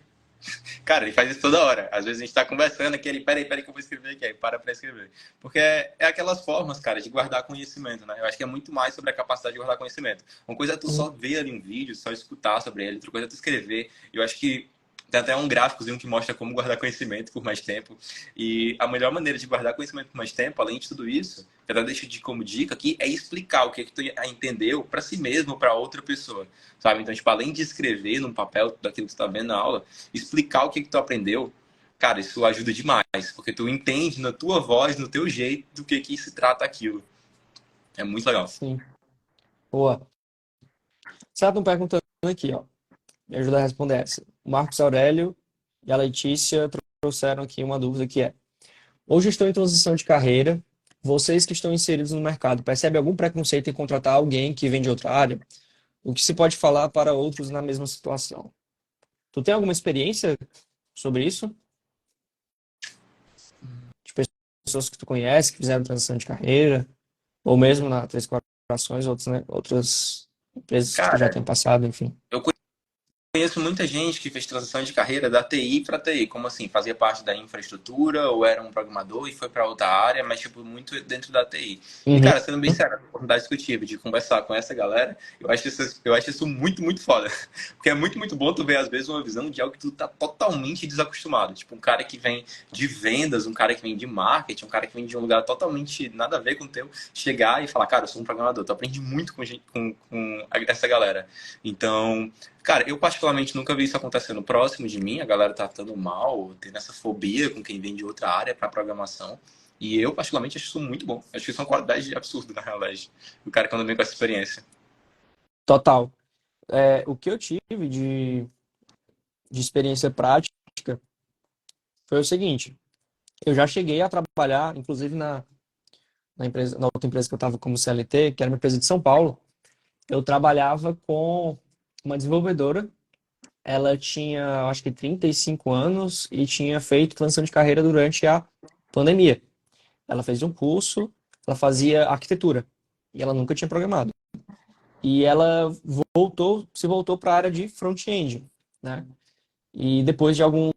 cara, ele faz isso toda hora. Às vezes a gente tá conversando aqui, ele, peraí que eu vou escrever aqui, aí para pra escrever. Porque é aquelas formas, cara, de guardar conhecimento, né? Eu acho que é muito mais sobre a capacidade de guardar conhecimento. Uma coisa é tu só Uhum. ver ali um vídeo, só escutar sobre ele, outra coisa é tu escrever. Eu acho que Tem até um gráficozinho que mostra como guardar conhecimento por mais tempo. E a melhor maneira de guardar conhecimento por mais tempo, além de tudo isso, que eu até deixo de como dica aqui, é explicar o que tu entendeu para si mesmo ou para outra pessoa, sabe? Então, tipo, além de escrever num papel daquilo que tu tá vendo na aula, explicar o que tu aprendeu, cara, isso ajuda demais, porque tu entende na tua voz, no teu jeito, do que se trata aquilo. É muito legal. Sim. Boa. Você estão perguntando aqui, ó. Me ajuda a responder essa. O Marcos Aurélio e a Letícia trouxeram aqui uma dúvida que é: hoje estou em transição de carreira. Vocês que estão inseridos no mercado, percebem algum preconceito em contratar alguém que vem de outra área? O que se pode falar para outros na mesma situação? Tu tem alguma experiência sobre isso? De pessoas que tu conhece, que fizeram transição de carreira? Ou mesmo na Três Corações, outros, né, outras empresas que tu já Cara, tem passado, enfim. eu conheço muita gente que fez transição de carreira da TI para TI, como assim, fazia parte da infraestrutura ou era um programador e foi para outra área, mas tipo muito dentro da TI. E Uhum. cara, sendo bem sério, a oportunidade que eu tive de conversar com essa galera, eu acho isso muito, muito foda. Porque é muito, muito bom tu ver às vezes uma visão de algo que tu tá totalmente desacostumado, tipo um cara que vem de vendas, um cara que vem de marketing, um cara que vem de um lugar totalmente nada a ver com o teu, chegar e falar, cara, eu sou um programador, tu aprende muito com essa galera. Então, cara, eu particularmente nunca vi isso acontecendo próximo de mim, a galera tratando mal, tendo essa fobia com quem vem de outra área para programação. E eu, particularmente, acho isso muito bom. Acho que isso é uma qualidade absurda, na realidade. O cara quando vem com essa experiência. Total. O que eu tive de experiência prática foi o seguinte: eu já cheguei a trabalhar, inclusive na outra empresa que eu estava como CLT, que era uma empresa de São Paulo. Eu trabalhava com uma desenvolvedora. Ela tinha, acho que 35 anos e tinha feito transição de carreira durante a pandemia. Ela fez um curso, ela fazia arquitetura e ela nunca tinha programado. E ela se voltou para a área de front-end, né? E depois de algum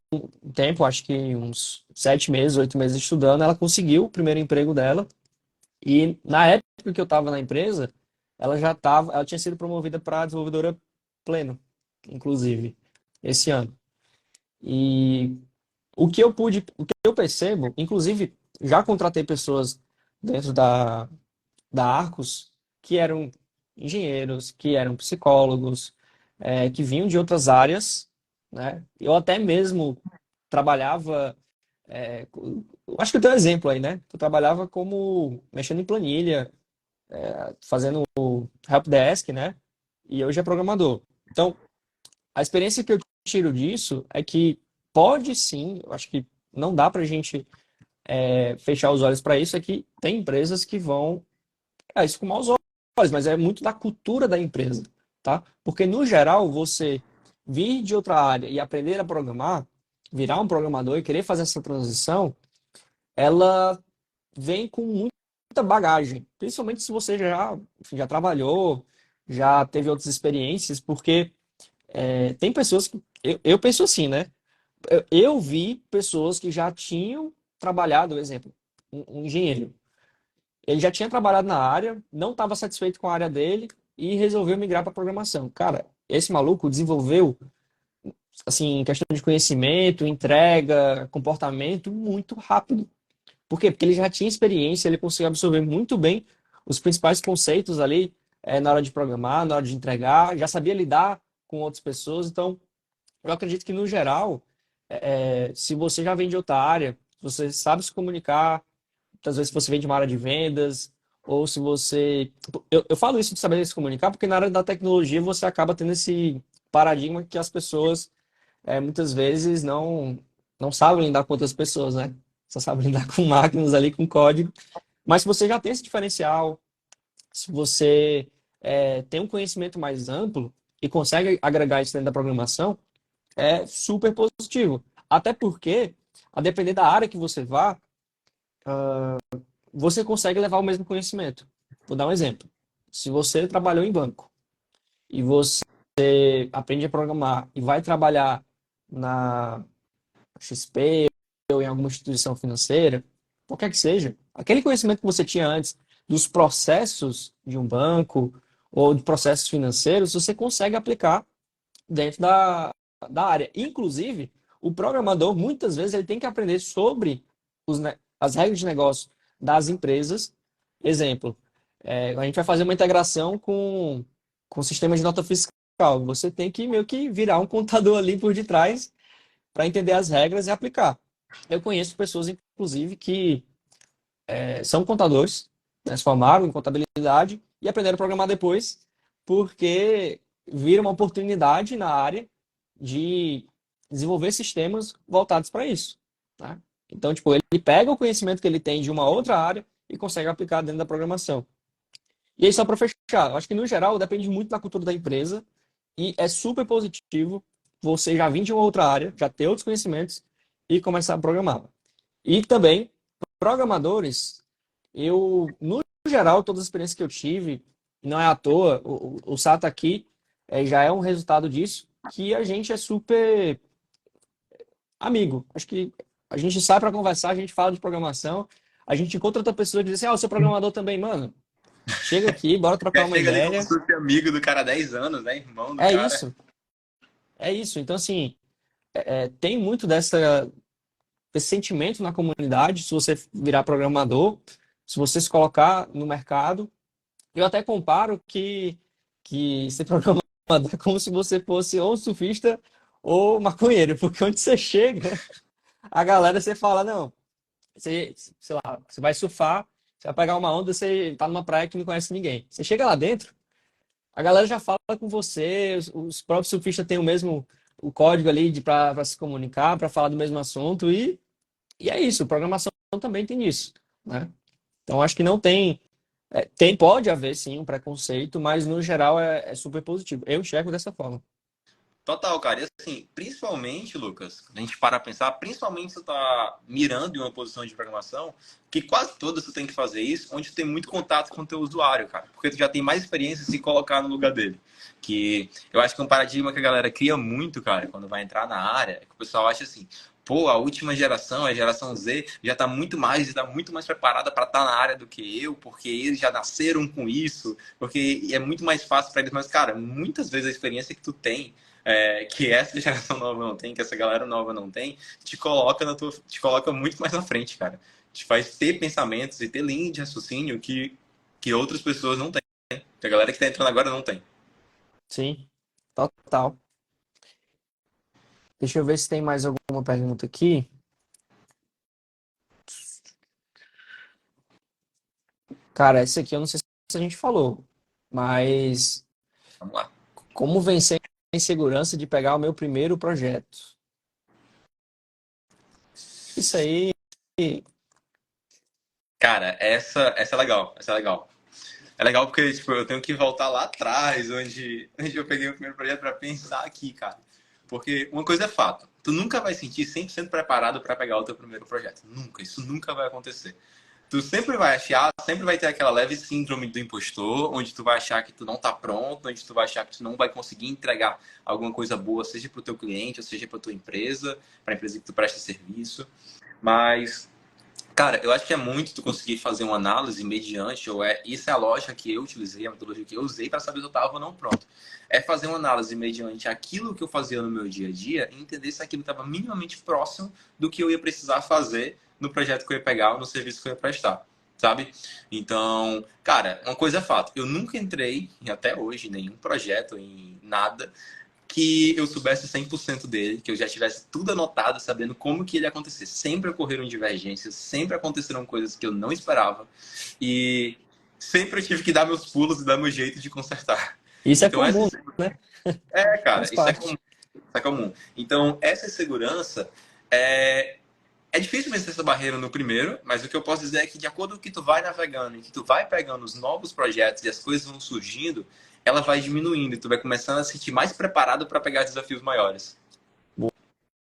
tempo, acho que uns 7 meses, 8 meses estudando, ela conseguiu o primeiro emprego dela. E na época que eu estava na empresa, ela tinha sido promovida para desenvolvedora pleno, inclusive, esse ano. E o que eu percebo, inclusive, já contratei pessoas dentro da Arcos que eram engenheiros, que eram psicólogos, que vinham de outras áreas, né? Eu até mesmo trabalhava, eu acho que eu tenho um exemplo aí, né? Eu trabalhava como mexendo em planilha, fazendo o helpdesk, né? E hoje é programador. Então, a experiência que eu tiro disso é que pode sim, eu acho que não dá pra gente fechar os olhos para isso, é que tem empresas que vão isso com maus olhos, mas é muito da cultura da empresa, tá? Porque no geral, você vir de outra área e aprender a programar, virar um programador e querer fazer essa transição, ela vem com muita bagagem, principalmente se você enfim, já trabalhou, já teve outras experiências, porque tem pessoas que eu penso assim, né? Eu vi pessoas que já tinham trabalhado, por exemplo, um engenheiro. Ele já tinha trabalhado na área, não estava satisfeito com a área dele e resolveu migrar para programação. Cara, esse maluco desenvolveu, assim, questão de conhecimento, entrega, comportamento muito rápido. Por quê? Porque ele já tinha experiência, ele conseguiu absorver muito bem os principais conceitos ali na hora de programar, na hora de entregar, já sabia lidar com outras pessoas. Então, eu acredito que, no geral, se você já vem de outra área, você sabe se comunicar, muitas vezes você vem de uma área de vendas, ou se você. Eu falo isso de saber se comunicar, porque na área da tecnologia você acaba tendo esse paradigma que as pessoas muitas vezes não sabem lidar com outras pessoas, né? Só sabem lidar com máquinas ali, com código. Mas se você já tem esse diferencial, se você tem um conhecimento mais amplo e consegue agregar isso dentro da programação, é super positivo. Até porque, a depender da área que você vá, você consegue levar o mesmo conhecimento. Vou dar um exemplo. Se você trabalhou em banco e você aprende a programar e vai trabalhar na XP ou em alguma instituição financeira, qualquer que seja, aquele conhecimento que você tinha antes dos processos de um banco ou de processos financeiros, você consegue aplicar dentro da área. Inclusive, o programador, muitas vezes, ele tem que aprender sobre as regras de negócio das empresas. Exemplo, a gente vai fazer uma integração com sistemas de nota fiscal. Você tem que meio que virar um contador ali por detrás para entender as regras e aplicar. Eu conheço pessoas, inclusive, que são contadores, né, se formaram em contabilidade e aprenderam a programar depois, porque viram uma oportunidade na área de desenvolver sistemas voltados para isso, tá? Então, tipo, ele pega o conhecimento que ele tem de uma outra área e consegue aplicar dentro da programação. E aí, só para fechar, eu acho que no geral depende muito da cultura da empresa e é super positivo você já vir de uma outra área, já ter outros conhecimentos e começar a programar. E também, programadores, no geral, todas as experiências que eu tive, não é à toa, o SATA aqui já é um resultado disso, que a gente é super amigo. Acho que a gente sai para conversar, a gente fala de programação, a gente encontra outra pessoa e diz assim, ah, eu sou programador também, mano. Chega aqui, bora trocar Já uma chega ali como ideia. se fosse amigo do cara há 10 anos, né? Irmão do É cara. isso, é isso. Então, assim, tem muito desse sentimento na comunidade, se você virar programador, se você se colocar no mercado. Eu até comparo que ser programador é como se você fosse ou surfista ou maconheiro, porque onde você chega, a galera, você fala, não, você, sei lá, você vai surfar, você vai pegar uma onda, você tá numa praia que não conhece ninguém. Você chega lá dentro, a galera já fala com você, os próprios surfistas têm o código ali para se comunicar, para falar do mesmo assunto, e é isso, programação também tem isso, né? Então, acho que não tem. Pode haver sim um preconceito, mas no geral é super positivo. Eu enxergo dessa forma. Total, cara. E assim, principalmente, Lucas, a gente para a pensar, principalmente se tu tá mirando em uma posição de programação, que quase todas tu tem que fazer isso, onde tu tem muito contato com o teu usuário, cara. Porque tu já tem mais experiência em se colocar no lugar dele. Que eu acho que é um paradigma que a galera cria muito, cara, quando vai entrar na área, é que o pessoal acha assim, pô, a última geração, a geração Z, já está muito mais preparada para estar na área do que eu, porque eles já nasceram com isso, porque é muito mais fácil para eles. Mas, cara, muitas vezes a experiência que tu tem que essa geração nova não tem, que essa galera nova não tem, te coloca muito mais na frente, cara. Te faz ter pensamentos e ter linha de raciocínio que outras pessoas não têm. Que a galera que tá entrando agora não tem. Sim, total. Deixa eu ver se tem mais alguma pergunta aqui. Cara, essa aqui eu não sei se a gente falou, mas Vamos lá. como vencer a insegurança de pegar o meu primeiro projeto? Isso aí, Cara, essa é legal. Essa é legal. É legal porque, tipo, eu tenho que voltar lá atrás, onde eu peguei o primeiro projeto para pensar aqui, cara. Porque uma coisa é fato, tu nunca vai sentir 100% preparado para pegar o teu primeiro projeto. Nunca, isso nunca vai acontecer. Tu sempre vai achar, sempre vai ter aquela leve síndrome do impostor, onde tu vai achar que tu não tá pronto, onde tu vai achar que tu não vai conseguir entregar alguma coisa boa, seja para o teu cliente, ou seja para tua empresa, para a empresa que tu presta serviço. Mas, cara, eu acho que é muito tu conseguir fazer uma análise mediante, isso é a lógica que eu utilizei, a metodologia que eu usei para saber se eu estava ou não pronto. É fazer uma análise mediante aquilo que eu fazia no meu dia a dia e entender se aquilo estava minimamente próximo do que eu ia precisar fazer no projeto que eu ia pegar ou no serviço que eu ia prestar, sabe? Então, cara, uma coisa é fato, eu nunca entrei, até hoje, em nenhum projeto, em nada, que eu soubesse 100% dele, que eu já tivesse tudo anotado, sabendo como que ele ia acontecer. Sempre ocorreram divergências, sempre aconteceram coisas que eu não esperava e sempre eu tive que dar meus pulos e dar meu jeito de consertar. isso é Então, comum, né? cara, Faz isso é comum. parte. Isso é comum. Então, essa segurança é difícil vencer essa barreira no primeiro, mas o que eu posso dizer é que de acordo com que tu vai navegando e que tu vai pegando os novos projetos e as coisas vão surgindo, ela vai diminuindo e tu vai começando a se sentir mais preparado para pegar desafios maiores.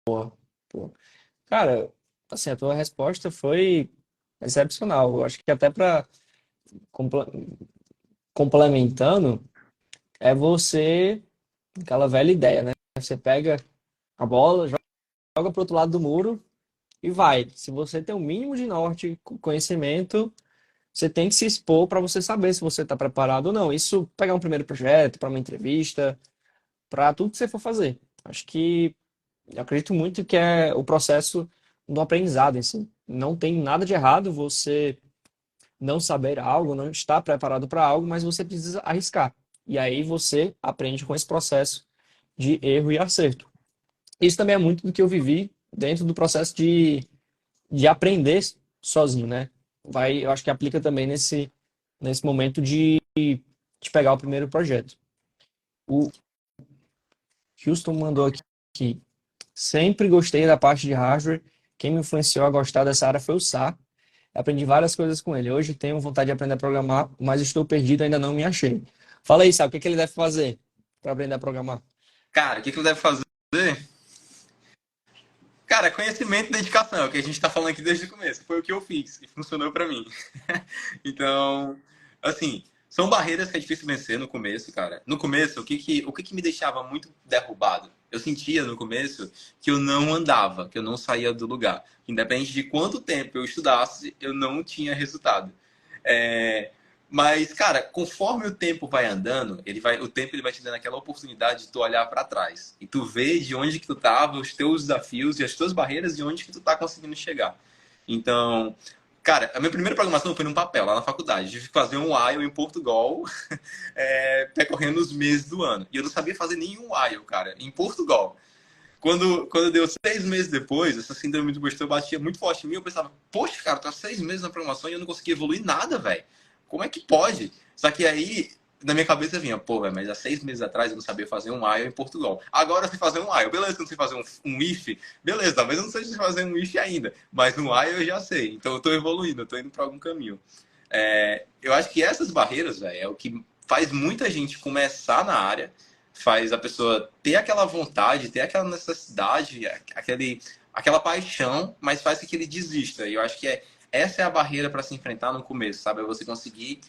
Pô. Cara, assim, a tua resposta foi excepcional. Eu acho que até para complementando, é você, aquela velha ideia, né? Você pega a bola, joga pro outro lado do muro e vai. Se você tem o mínimo de norte, conhecimento, você tem que se expor para você saber se você está preparado ou não. Isso pegar um primeiro projeto, para uma entrevista, para tudo que você for fazer. Acho que eu acredito muito que é o processo do aprendizado em si. Não tem nada de errado você não saber algo, não estar preparado para algo, mas você precisa arriscar. E aí você aprende com esse processo de erro e acerto. Isso também é muito do que eu vivi dentro do processo de aprender sozinho, né? Eu acho que aplica também nesse momento de pegar o primeiro projeto. O Houston mandou aqui. Sempre gostei da parte de hardware. Quem me influenciou a gostar dessa área foi o Sá. Aprendi várias coisas com ele. Hoje tenho vontade de aprender a programar, mas estou perdido, ainda não me achei. Fala aí, Sá, o que que ele deve fazer para aprender a programar? Cara, o que que ele deve fazer? Cara, conhecimento e dedicação, é o que a gente tá falando aqui desde o começo. Foi o que eu fiz e funcionou pra mim. Então, assim, são barreiras que é difícil vencer no começo, cara. No começo, o que que me deixava muito derrubado? Eu sentia no começo que eu não andava, que eu não saía do lugar. Independente de quanto tempo eu estudasse, eu não tinha resultado. É, mas, cara, conforme o tempo vai andando, o tempo ele vai te dando aquela oportunidade de tu olhar para trás e tu ver de onde que tu tava, os teus desafios e as tuas barreiras e onde que tu tá conseguindo chegar. Então, cara, a minha primeira programação foi num papel lá na faculdade. Tive que fazer um IELTS em Portugal, percorrendo os meses do ano. E eu não sabia fazer nenhum IELTS, cara, em Portugal. Quando deu 6 meses depois, essa síndrome do impostor batia muito forte em mim. Eu pensava, poxa, cara, tô há 6 meses na programação e eu não consegui evoluir nada, velho. Como é que pode? Só que aí, na minha cabeça vinha, pô, velho, mas há 6 meses atrás eu não sabia fazer um IELTS em Portugal. Agora eu sei fazer um IELTS. Beleza, que eu não sei fazer um IF. Beleza, talvez eu não sei fazer um IF ainda. Mas um IELTS eu já sei. Então eu tô evoluindo, eu tô indo pra algum caminho. Eu acho que essas barreiras, velho, é o que faz muita gente começar na área, faz a pessoa ter aquela vontade, ter aquela necessidade, aquela paixão, mas faz com que ele desista. E eu acho que essa é a barreira para se enfrentar no começo, sabe? É você conseguir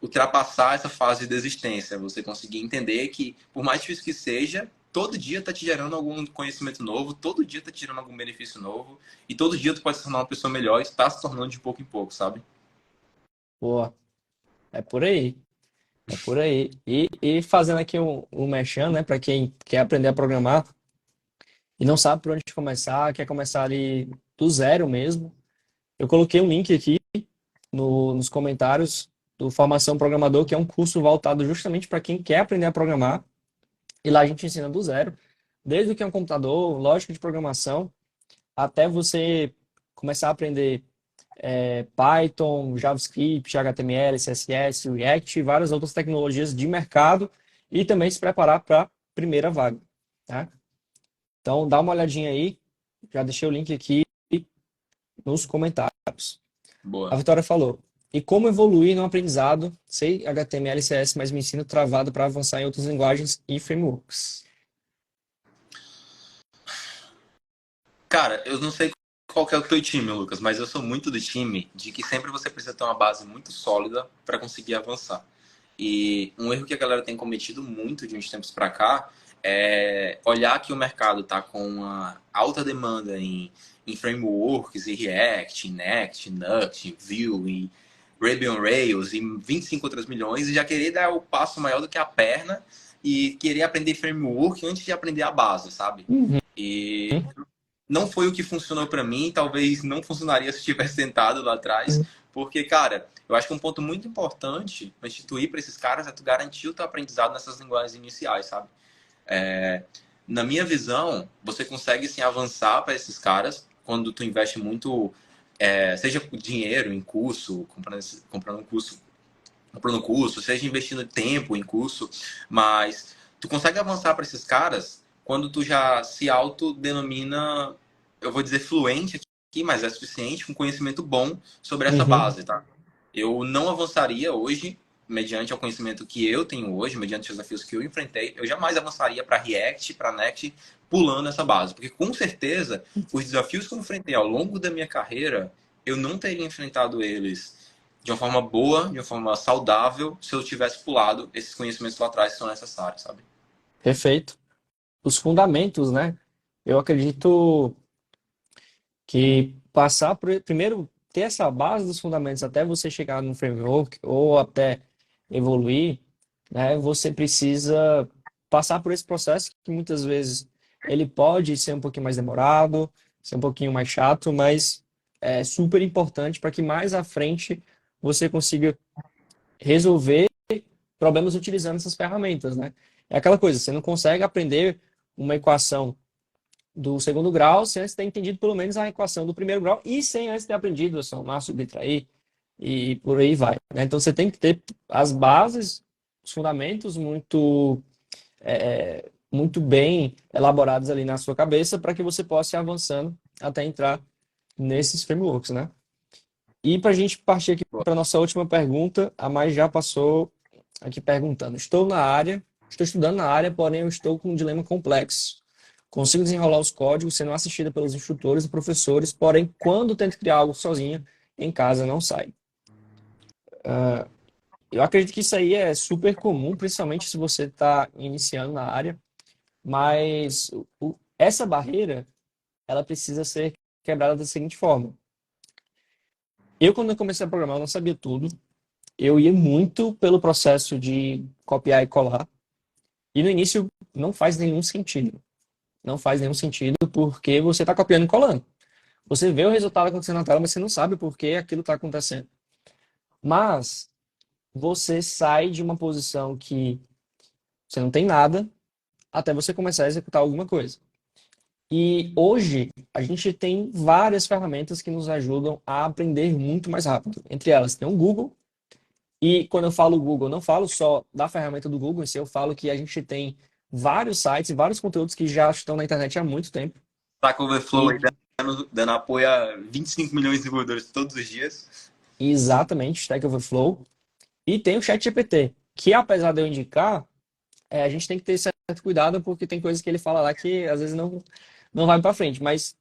ultrapassar essa fase de desistência, você conseguir entender que, por mais difícil que seja, todo dia tá te gerando algum conhecimento novo, todo dia tá te gerando algum benefício novo, e todo dia tu pode se tornar uma pessoa melhor e está se tornando de pouco em pouco, sabe? Boa, é por aí. É por aí. E fazendo aqui um merchan, né, para quem quer aprender a programar e não sabe por onde começar, quer começar ali do zero mesmo. Eu coloquei um link aqui nos comentários do Formação Programador, que é um curso voltado justamente para quem quer aprender a programar. E lá a gente ensina do zero, desde o que é um computador, lógica de programação, até você começar a aprender Python, JavaScript, HTML, CSS, React e várias outras tecnologias de mercado e também se preparar para a primeira vaga, tá? Então, dá uma olhadinha aí, já deixei o link aqui nos comentários. A Boa. Vitória falou, e como evoluir no aprendizado? Sei HTML e CSS, mas me ensino travado para avançar em outras linguagens e frameworks. Cara, eu não sei qual que é o teu time, Lucas, mas eu sou muito do time de que sempre você precisa ter uma base muito sólida para conseguir avançar. E um erro que a galera tem cometido muito de uns tempos para cá é olhar que o mercado está com uma alta demanda em frameworks, em React, em Next, Nuxt, Vue, em Ruby on Rails, e 25 outras milhões, e já querer dar o passo maior do que a perna e querer aprender framework antes de aprender a base, sabe? Uhum. E não foi o que funcionou para mim, talvez não funcionaria se tivesse tentado lá atrás, porque, cara, eu acho que um ponto muito importante para instituir para esses caras é tu garantir o teu aprendizado nessas linguagens iniciais, sabe? Na minha visão, você consegue sim avançar para esses caras quando tu investe muito, seja dinheiro em curso, comprando curso, seja investindo tempo em curso, mas tu consegue avançar para esses caras quando tu já se autodenomina, eu vou dizer fluente aqui, mas é suficiente, com conhecimento bom sobre essa Uhum. base, tá? Eu não avançaria hoje, mediante o conhecimento que eu tenho hoje, mediante os desafios que eu enfrentei, eu jamais avançaria para React, para Next, pulando essa base, porque com certeza os desafios que eu enfrentei ao longo da minha carreira, eu não teria enfrentado eles de uma forma boa, de uma forma saudável, se eu tivesse pulado esses conhecimentos lá atrás que são necessários, sabe? Perfeito. Os fundamentos, né? Eu acredito que passar por primeiro ter essa base dos fundamentos até você chegar no framework ou até evoluir, né? Você precisa passar por esse processo que muitas vezes ele pode ser um pouquinho mais demorado, ser um pouquinho mais chato, mas é super importante para que mais à frente você consiga resolver problemas utilizando essas ferramentas, né? É aquela coisa, você não consegue aprender uma equação do segundo grau sem antes ter entendido pelo menos a equação do primeiro grau e sem antes ter aprendido a somar, subtrair e por aí vai, né? Então você tem que ter as bases, os fundamentos muito bem elaborados ali na sua cabeça para que você possa ir avançando até entrar nesses frameworks, né? E para a gente partir aqui para a nossa última pergunta, a Mai já passou aqui perguntando: estou estudando na área, porém eu estou com um dilema complexo. Consigo desenrolar os códigos sendo assistida pelos instrutores e professores, porém quando tento criar algo sozinha, em casa não sai. Eu acredito que isso aí é super comum, principalmente se você está iniciando na área, mas essa barreira, ela precisa ser quebrada da seguinte forma. Quando eu comecei a programar, eu não sabia tudo. Eu ia muito pelo processo de copiar e colar. E no início não faz nenhum sentido. Não faz nenhum sentido porque você está copiando e colando. Você vê o resultado acontecendo na tela, mas você não sabe por que aquilo está acontecendo. Mas você sai de uma posição que você não tem nada até você começar a executar alguma coisa. E hoje a gente tem várias ferramentas que nos ajudam a aprender muito mais rápido. Entre elas tem o Google. E quando eu falo Google, não falo só da ferramenta do Google, eu falo que a gente tem vários sites e vários conteúdos que já estão na internet há muito tempo. Stack Overflow aí E dando apoio a 25 milhões de desenvolvedores todos os dias. exatamente, Stack Overflow. E tem o ChatGPT, que apesar de eu indicar, a gente tem que ter certo cuidado porque tem coisas que ele fala lá que às vezes não vai para frente. Mas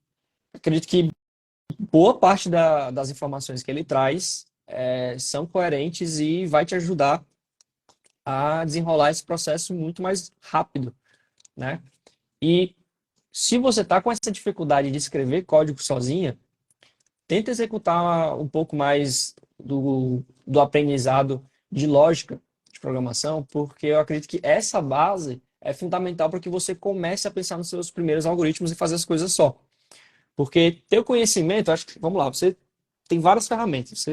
acredito que boa parte das informações que ele traz são coerentes e vai te ajudar a desenrolar esse processo muito mais rápido, né? E se você está com essa dificuldade de escrever código sozinha, tenta executar um pouco mais do aprendizado de lógica de programação, porque eu acredito que essa base é fundamental para que você comece a pensar nos seus primeiros algoritmos e fazer as coisas só. Porque ter o conhecimento, acho que, vamos lá, você tem várias ferramentas,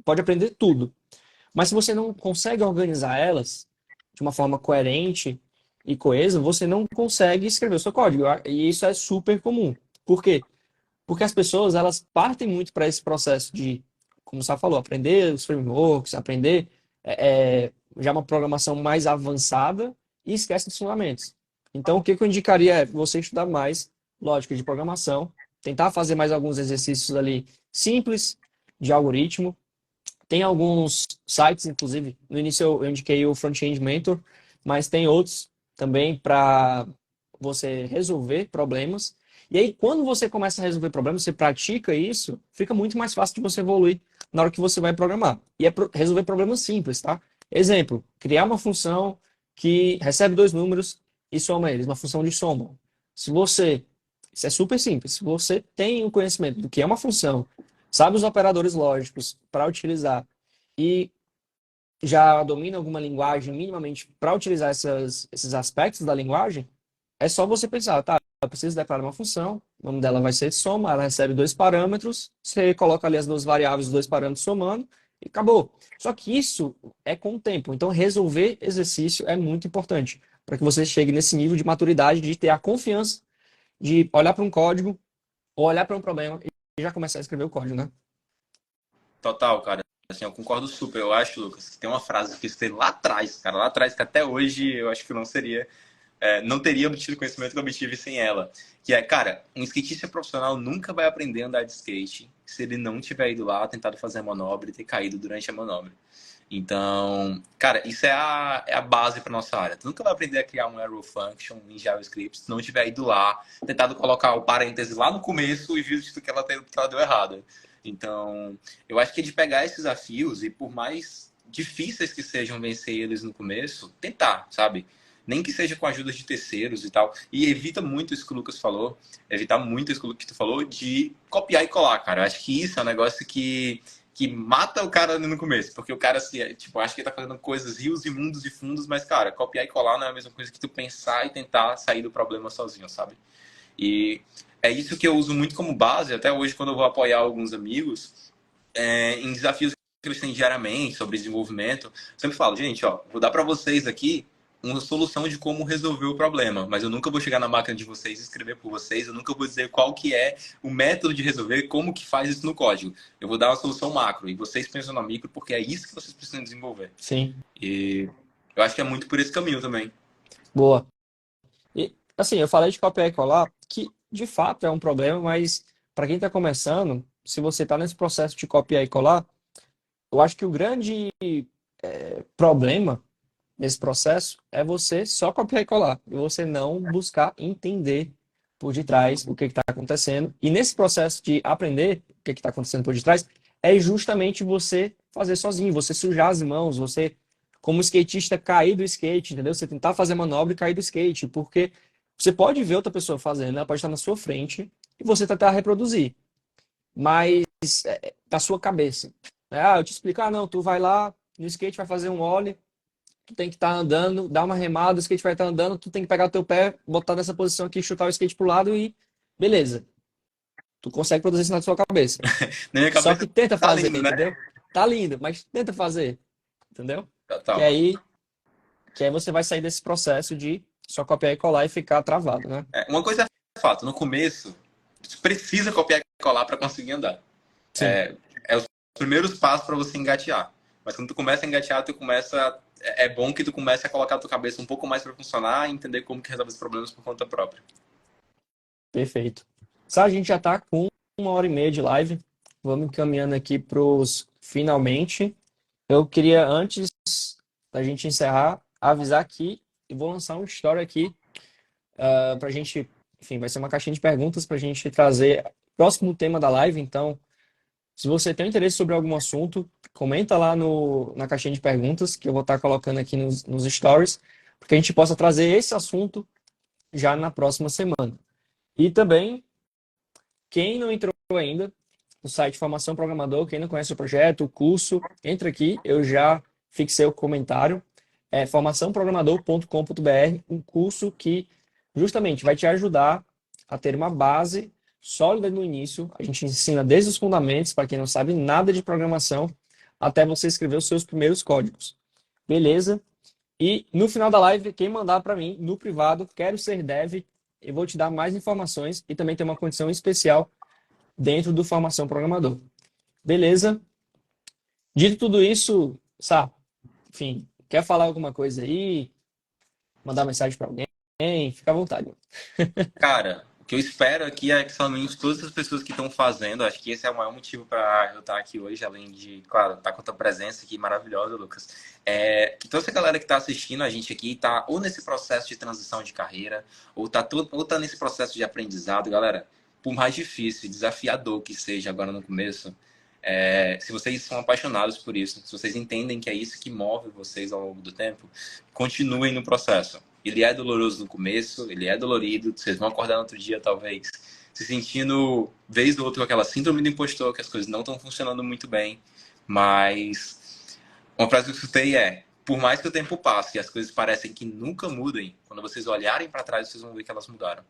pode aprender tudo. Mas se você não consegue organizar elas de uma forma coerente e coesa, você não consegue escrever o seu código. E isso é super comum. Por quê? Porque as pessoas, elas partem muito para esse processo de, como você falou, aprender os frameworks, aprender já uma programação mais avançada e esquece dos fundamentos. Então, o que eu indicaria é você estudar mais lógica de programação, tentar fazer mais alguns exercícios ali simples de algoritmo. Tem alguns sites, inclusive, no início eu indiquei o Front-End Mentor, mas tem outros também para você resolver problemas. E aí, quando você começa a resolver problemas, você pratica isso, fica muito mais fácil de você evoluir na hora que você vai programar. E é resolver problemas simples, tá? Exemplo, criar uma função que recebe dois números e soma eles, uma função de soma. Isso é super simples, se você tem o conhecimento do que é uma função, sabe os operadores lógicos para utilizar e já domina alguma linguagem minimamente para utilizar esses aspectos da linguagem, é só você pensar, tá, eu preciso declarar uma função, o nome dela vai ser soma, ela recebe dois parâmetros, você coloca ali as duas variáveis, os dois parâmetros somando e acabou. Só que isso é com o tempo, então resolver exercício é muito importante para que você chegue nesse nível de maturidade de ter a confiança de olhar para um código ou olhar para um problema e já começar a escrever o código, né? Total, cara. Assim, eu concordo super. Eu acho, Lucas, que tem uma frase que eu citei lá atrás, cara, lá atrás, que até hoje eu acho que não teria obtido o conhecimento que eu obtive sem ela. Que é, cara, um skatista profissional nunca vai aprender a andar de skate se ele não tiver ido lá, tentado fazer a manobra e ter caído durante a manobra. Então, cara, isso é a base para nossa área. Tu nunca vai aprender a criar um arrow function em JavaScript se não tiver ido lá, tentado colocar o parêntese lá no começo e visto que ela deu errado. Então, eu acho que é de pegar esses desafios e por mais difíceis que sejam vencer eles no começo, tentar, sabe? Nem que seja com a ajuda de terceiros e tal. E evita muito isso que o Lucas falou, evitar muito isso que tu falou de copiar e colar, cara. Eu acho que isso é um negócio que que mata o cara no começo, porque o cara tipo, acha que ele tá fazendo coisas rios e mundos e fundos, mas, cara, copiar e colar não é a mesma coisa que tu pensar e tentar sair do problema sozinho, sabe? E é isso que eu uso muito como base, até hoje, quando eu vou apoiar alguns amigos, em desafios que eles têm diariamente sobre desenvolvimento. Eu sempre falo, gente, ó, vou dar para vocês aqui uma solução de como resolver o problema, mas eu nunca vou chegar na máquina de vocês e escrever por vocês, eu nunca vou dizer qual que é o método de resolver, como que faz isso no código. Eu vou dar uma solução macro e vocês pensam na micro porque é isso que vocês precisam desenvolver. Sim. E eu acho que é muito por esse caminho também. Boa. E, assim, eu falei de copiar e colar, que de fato é um problema, mas para quem está começando, se você está nesse processo de copiar e colar, eu acho que o grande problema nesse processo é você só copiar e colar e você não buscar entender por detrás o que está acontecendo. E nesse processo de aprender o que está acontecendo por detrás, é justamente você fazer sozinho, você sujar as mãos, você, como skatista, cair do skate, entendeu? Você tentar fazer manobra e cair do skate, porque você pode ver outra pessoa fazendo, ela pode estar na sua frente e você tentar reproduzir, mas da sua cabeça. Eu te explico, não, tu vai lá no skate, vai fazer um ollie, tu tem que estar andando, dar uma remada, o skate vai estar andando, tu tem que pegar o teu pé, botar nessa posição aqui, chutar o skate pro lado e beleza. Tu consegue produzir isso na sua cabeça. Na minha Só cabeça que tenta tá fazer, lindo, né? entendeu? Tá lindo, mas tenta fazer, entendeu? Total. Que aí você vai sair desse processo de só copiar e colar e ficar travado, né? Uma coisa é fato, no começo, você precisa copiar e colar para conseguir andar. Sim. É os primeiros passos para você engatear. Mas quando tu começa a engatear, é bom que tu comece a colocar a tua cabeça um pouco mais para funcionar e entender como que resolve os problemas por conta própria. Perfeito. A gente já tá com 1h30 de live. Vamos caminhando aqui pros finalmente. Eu queria, antes da gente encerrar, avisar aqui e vou lançar um story aqui pra gente, enfim, vai ser uma caixinha de perguntas pra gente trazer o próximo tema da live. Então, se você tem interesse sobre algum assunto, comenta lá na caixinha de perguntas, que eu vou estar colocando aqui nos stories, para que a gente possa trazer esse assunto já na próxima semana. E também, quem não entrou ainda no site Formação Programador, quem não conhece o projeto, o curso, entra aqui, eu já fixei o comentário, é formaçãoprogramador.com.br, um curso que justamente vai te ajudar a ter uma base sólida no início. A gente ensina desde os fundamentos, para quem não sabe nada de programação, até você escrever os seus primeiros códigos. Beleza? E no final da live, quem mandar para mim no privado, quero ser dev, eu vou te dar mais informações e também tem uma condição especial dentro do Formação Programador. Beleza? Dito tudo isso, Sá, enfim, quer falar alguma coisa aí? Mandar mensagem para alguém? Fica à vontade. Cara, o que eu espero aqui é que somente todas as pessoas que estão fazendo, acho que esse é o maior motivo para eu estar aqui hoje, além de, claro, estar com a tua presença aqui maravilhosa, Lucas, que toda essa galera que está assistindo a gente aqui está ou nesse processo de transição de carreira, ou tá nesse processo de aprendizado, galera. Por mais difícil, desafiador que seja agora no começo, se vocês são apaixonados por isso, se vocês entendem que é isso que move vocês ao longo do tempo, continuem no processo. Ele é doloroso no começo, ele é dolorido, vocês vão acordar no outro dia, talvez, se sentindo, vez ou outra, com aquela síndrome do impostor, que as coisas não estão funcionando muito bem, mas uma frase que eu escutei por mais que o tempo passe e as coisas parecem que nunca mudem, quando vocês olharem para trás, vocês vão ver que elas mudaram.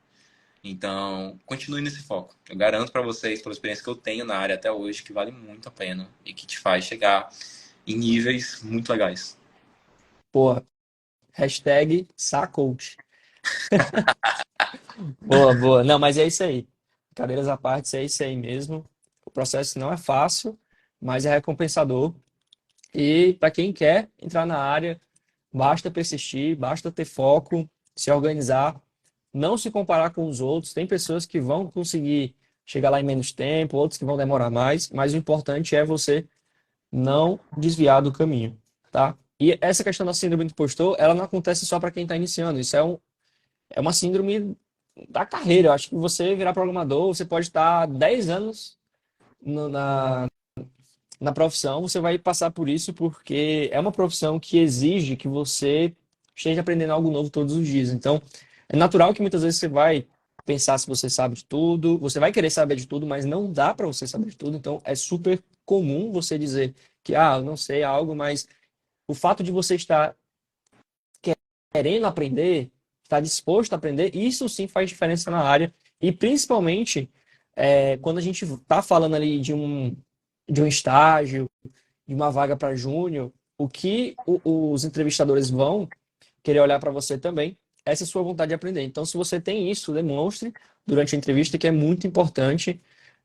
Então, continue nesse foco. Eu garanto para vocês, pela experiência que eu tenho na área até hoje, que vale muito a pena e que te faz chegar em níveis muito legais. Porra, #SaCoach. Boa, boa. Não, mas é isso aí. Cadeiras à parte, é isso aí mesmo. O processo não é fácil, mas é recompensador. E para quem quer entrar na área, basta persistir, basta ter foco, se organizar, não se comparar com os outros. Tem pessoas que vão conseguir chegar lá em menos tempo, outros que vão demorar mais, mas o importante é você não desviar do caminho, tá? E essa questão da síndrome do impostor, ela não acontece só para quem está iniciando. Isso é uma síndrome da carreira. Eu acho que você virar programador, você pode estar 10 anos na profissão, você vai passar por isso porque é uma profissão que exige que você esteja aprendendo algo novo todos os dias. Então, é natural que muitas vezes você vai pensar se você sabe de tudo, você vai querer saber de tudo, mas não dá para você saber de tudo. Então, é super comum você dizer que, eu não sei algo, mas o fato de você estar querendo aprender, estar disposto a aprender, isso sim faz diferença na área. E principalmente quando a gente está falando ali de um estágio, de uma vaga para júnior, o que os entrevistadores vão querer olhar para você também, essa é a sua vontade de aprender. Então, se você tem isso, demonstre durante a entrevista, que é muito importante.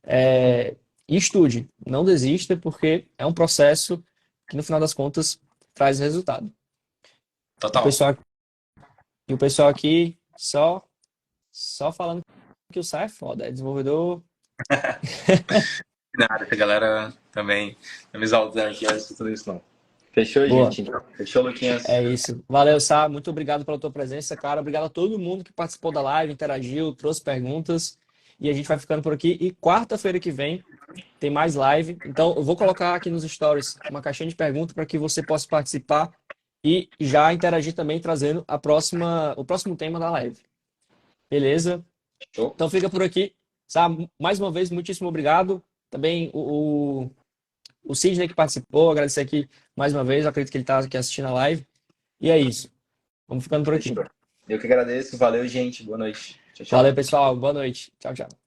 E estude, não desista, porque é um processo que, no final das contas, traz resultado. O Total. pessoal, e o pessoal aqui só falando que o SAI é foda, é desenvolvedor. Nada, essa galera também tá me exaltando aqui, mas tudo isso não. Fechou, Boa. gente? Então. Fechou, Luquinhas? É isso. Valeu, Sá. Muito obrigado pela tua presença, cara. Obrigado a todo mundo que participou da live, interagiu, trouxe perguntas. E a gente vai ficando por aqui. E quarta-feira que vem tem mais live. Então, eu vou colocar aqui nos stories uma caixinha de perguntas para que você possa participar e já interagir também, trazendo o próximo tema da live. Beleza? Show. Então, fica por aqui. Sá, mais uma vez, muitíssimo obrigado. Também o Sidney que participou, agradecer aqui mais uma vez. Eu acredito que ele está aqui assistindo a live. E é isso. Vamos ficando por aqui. Eu que agradeço. Valeu, gente. Boa noite. Tchau, tchau. Valeu, pessoal. Boa noite. Tchau, tchau.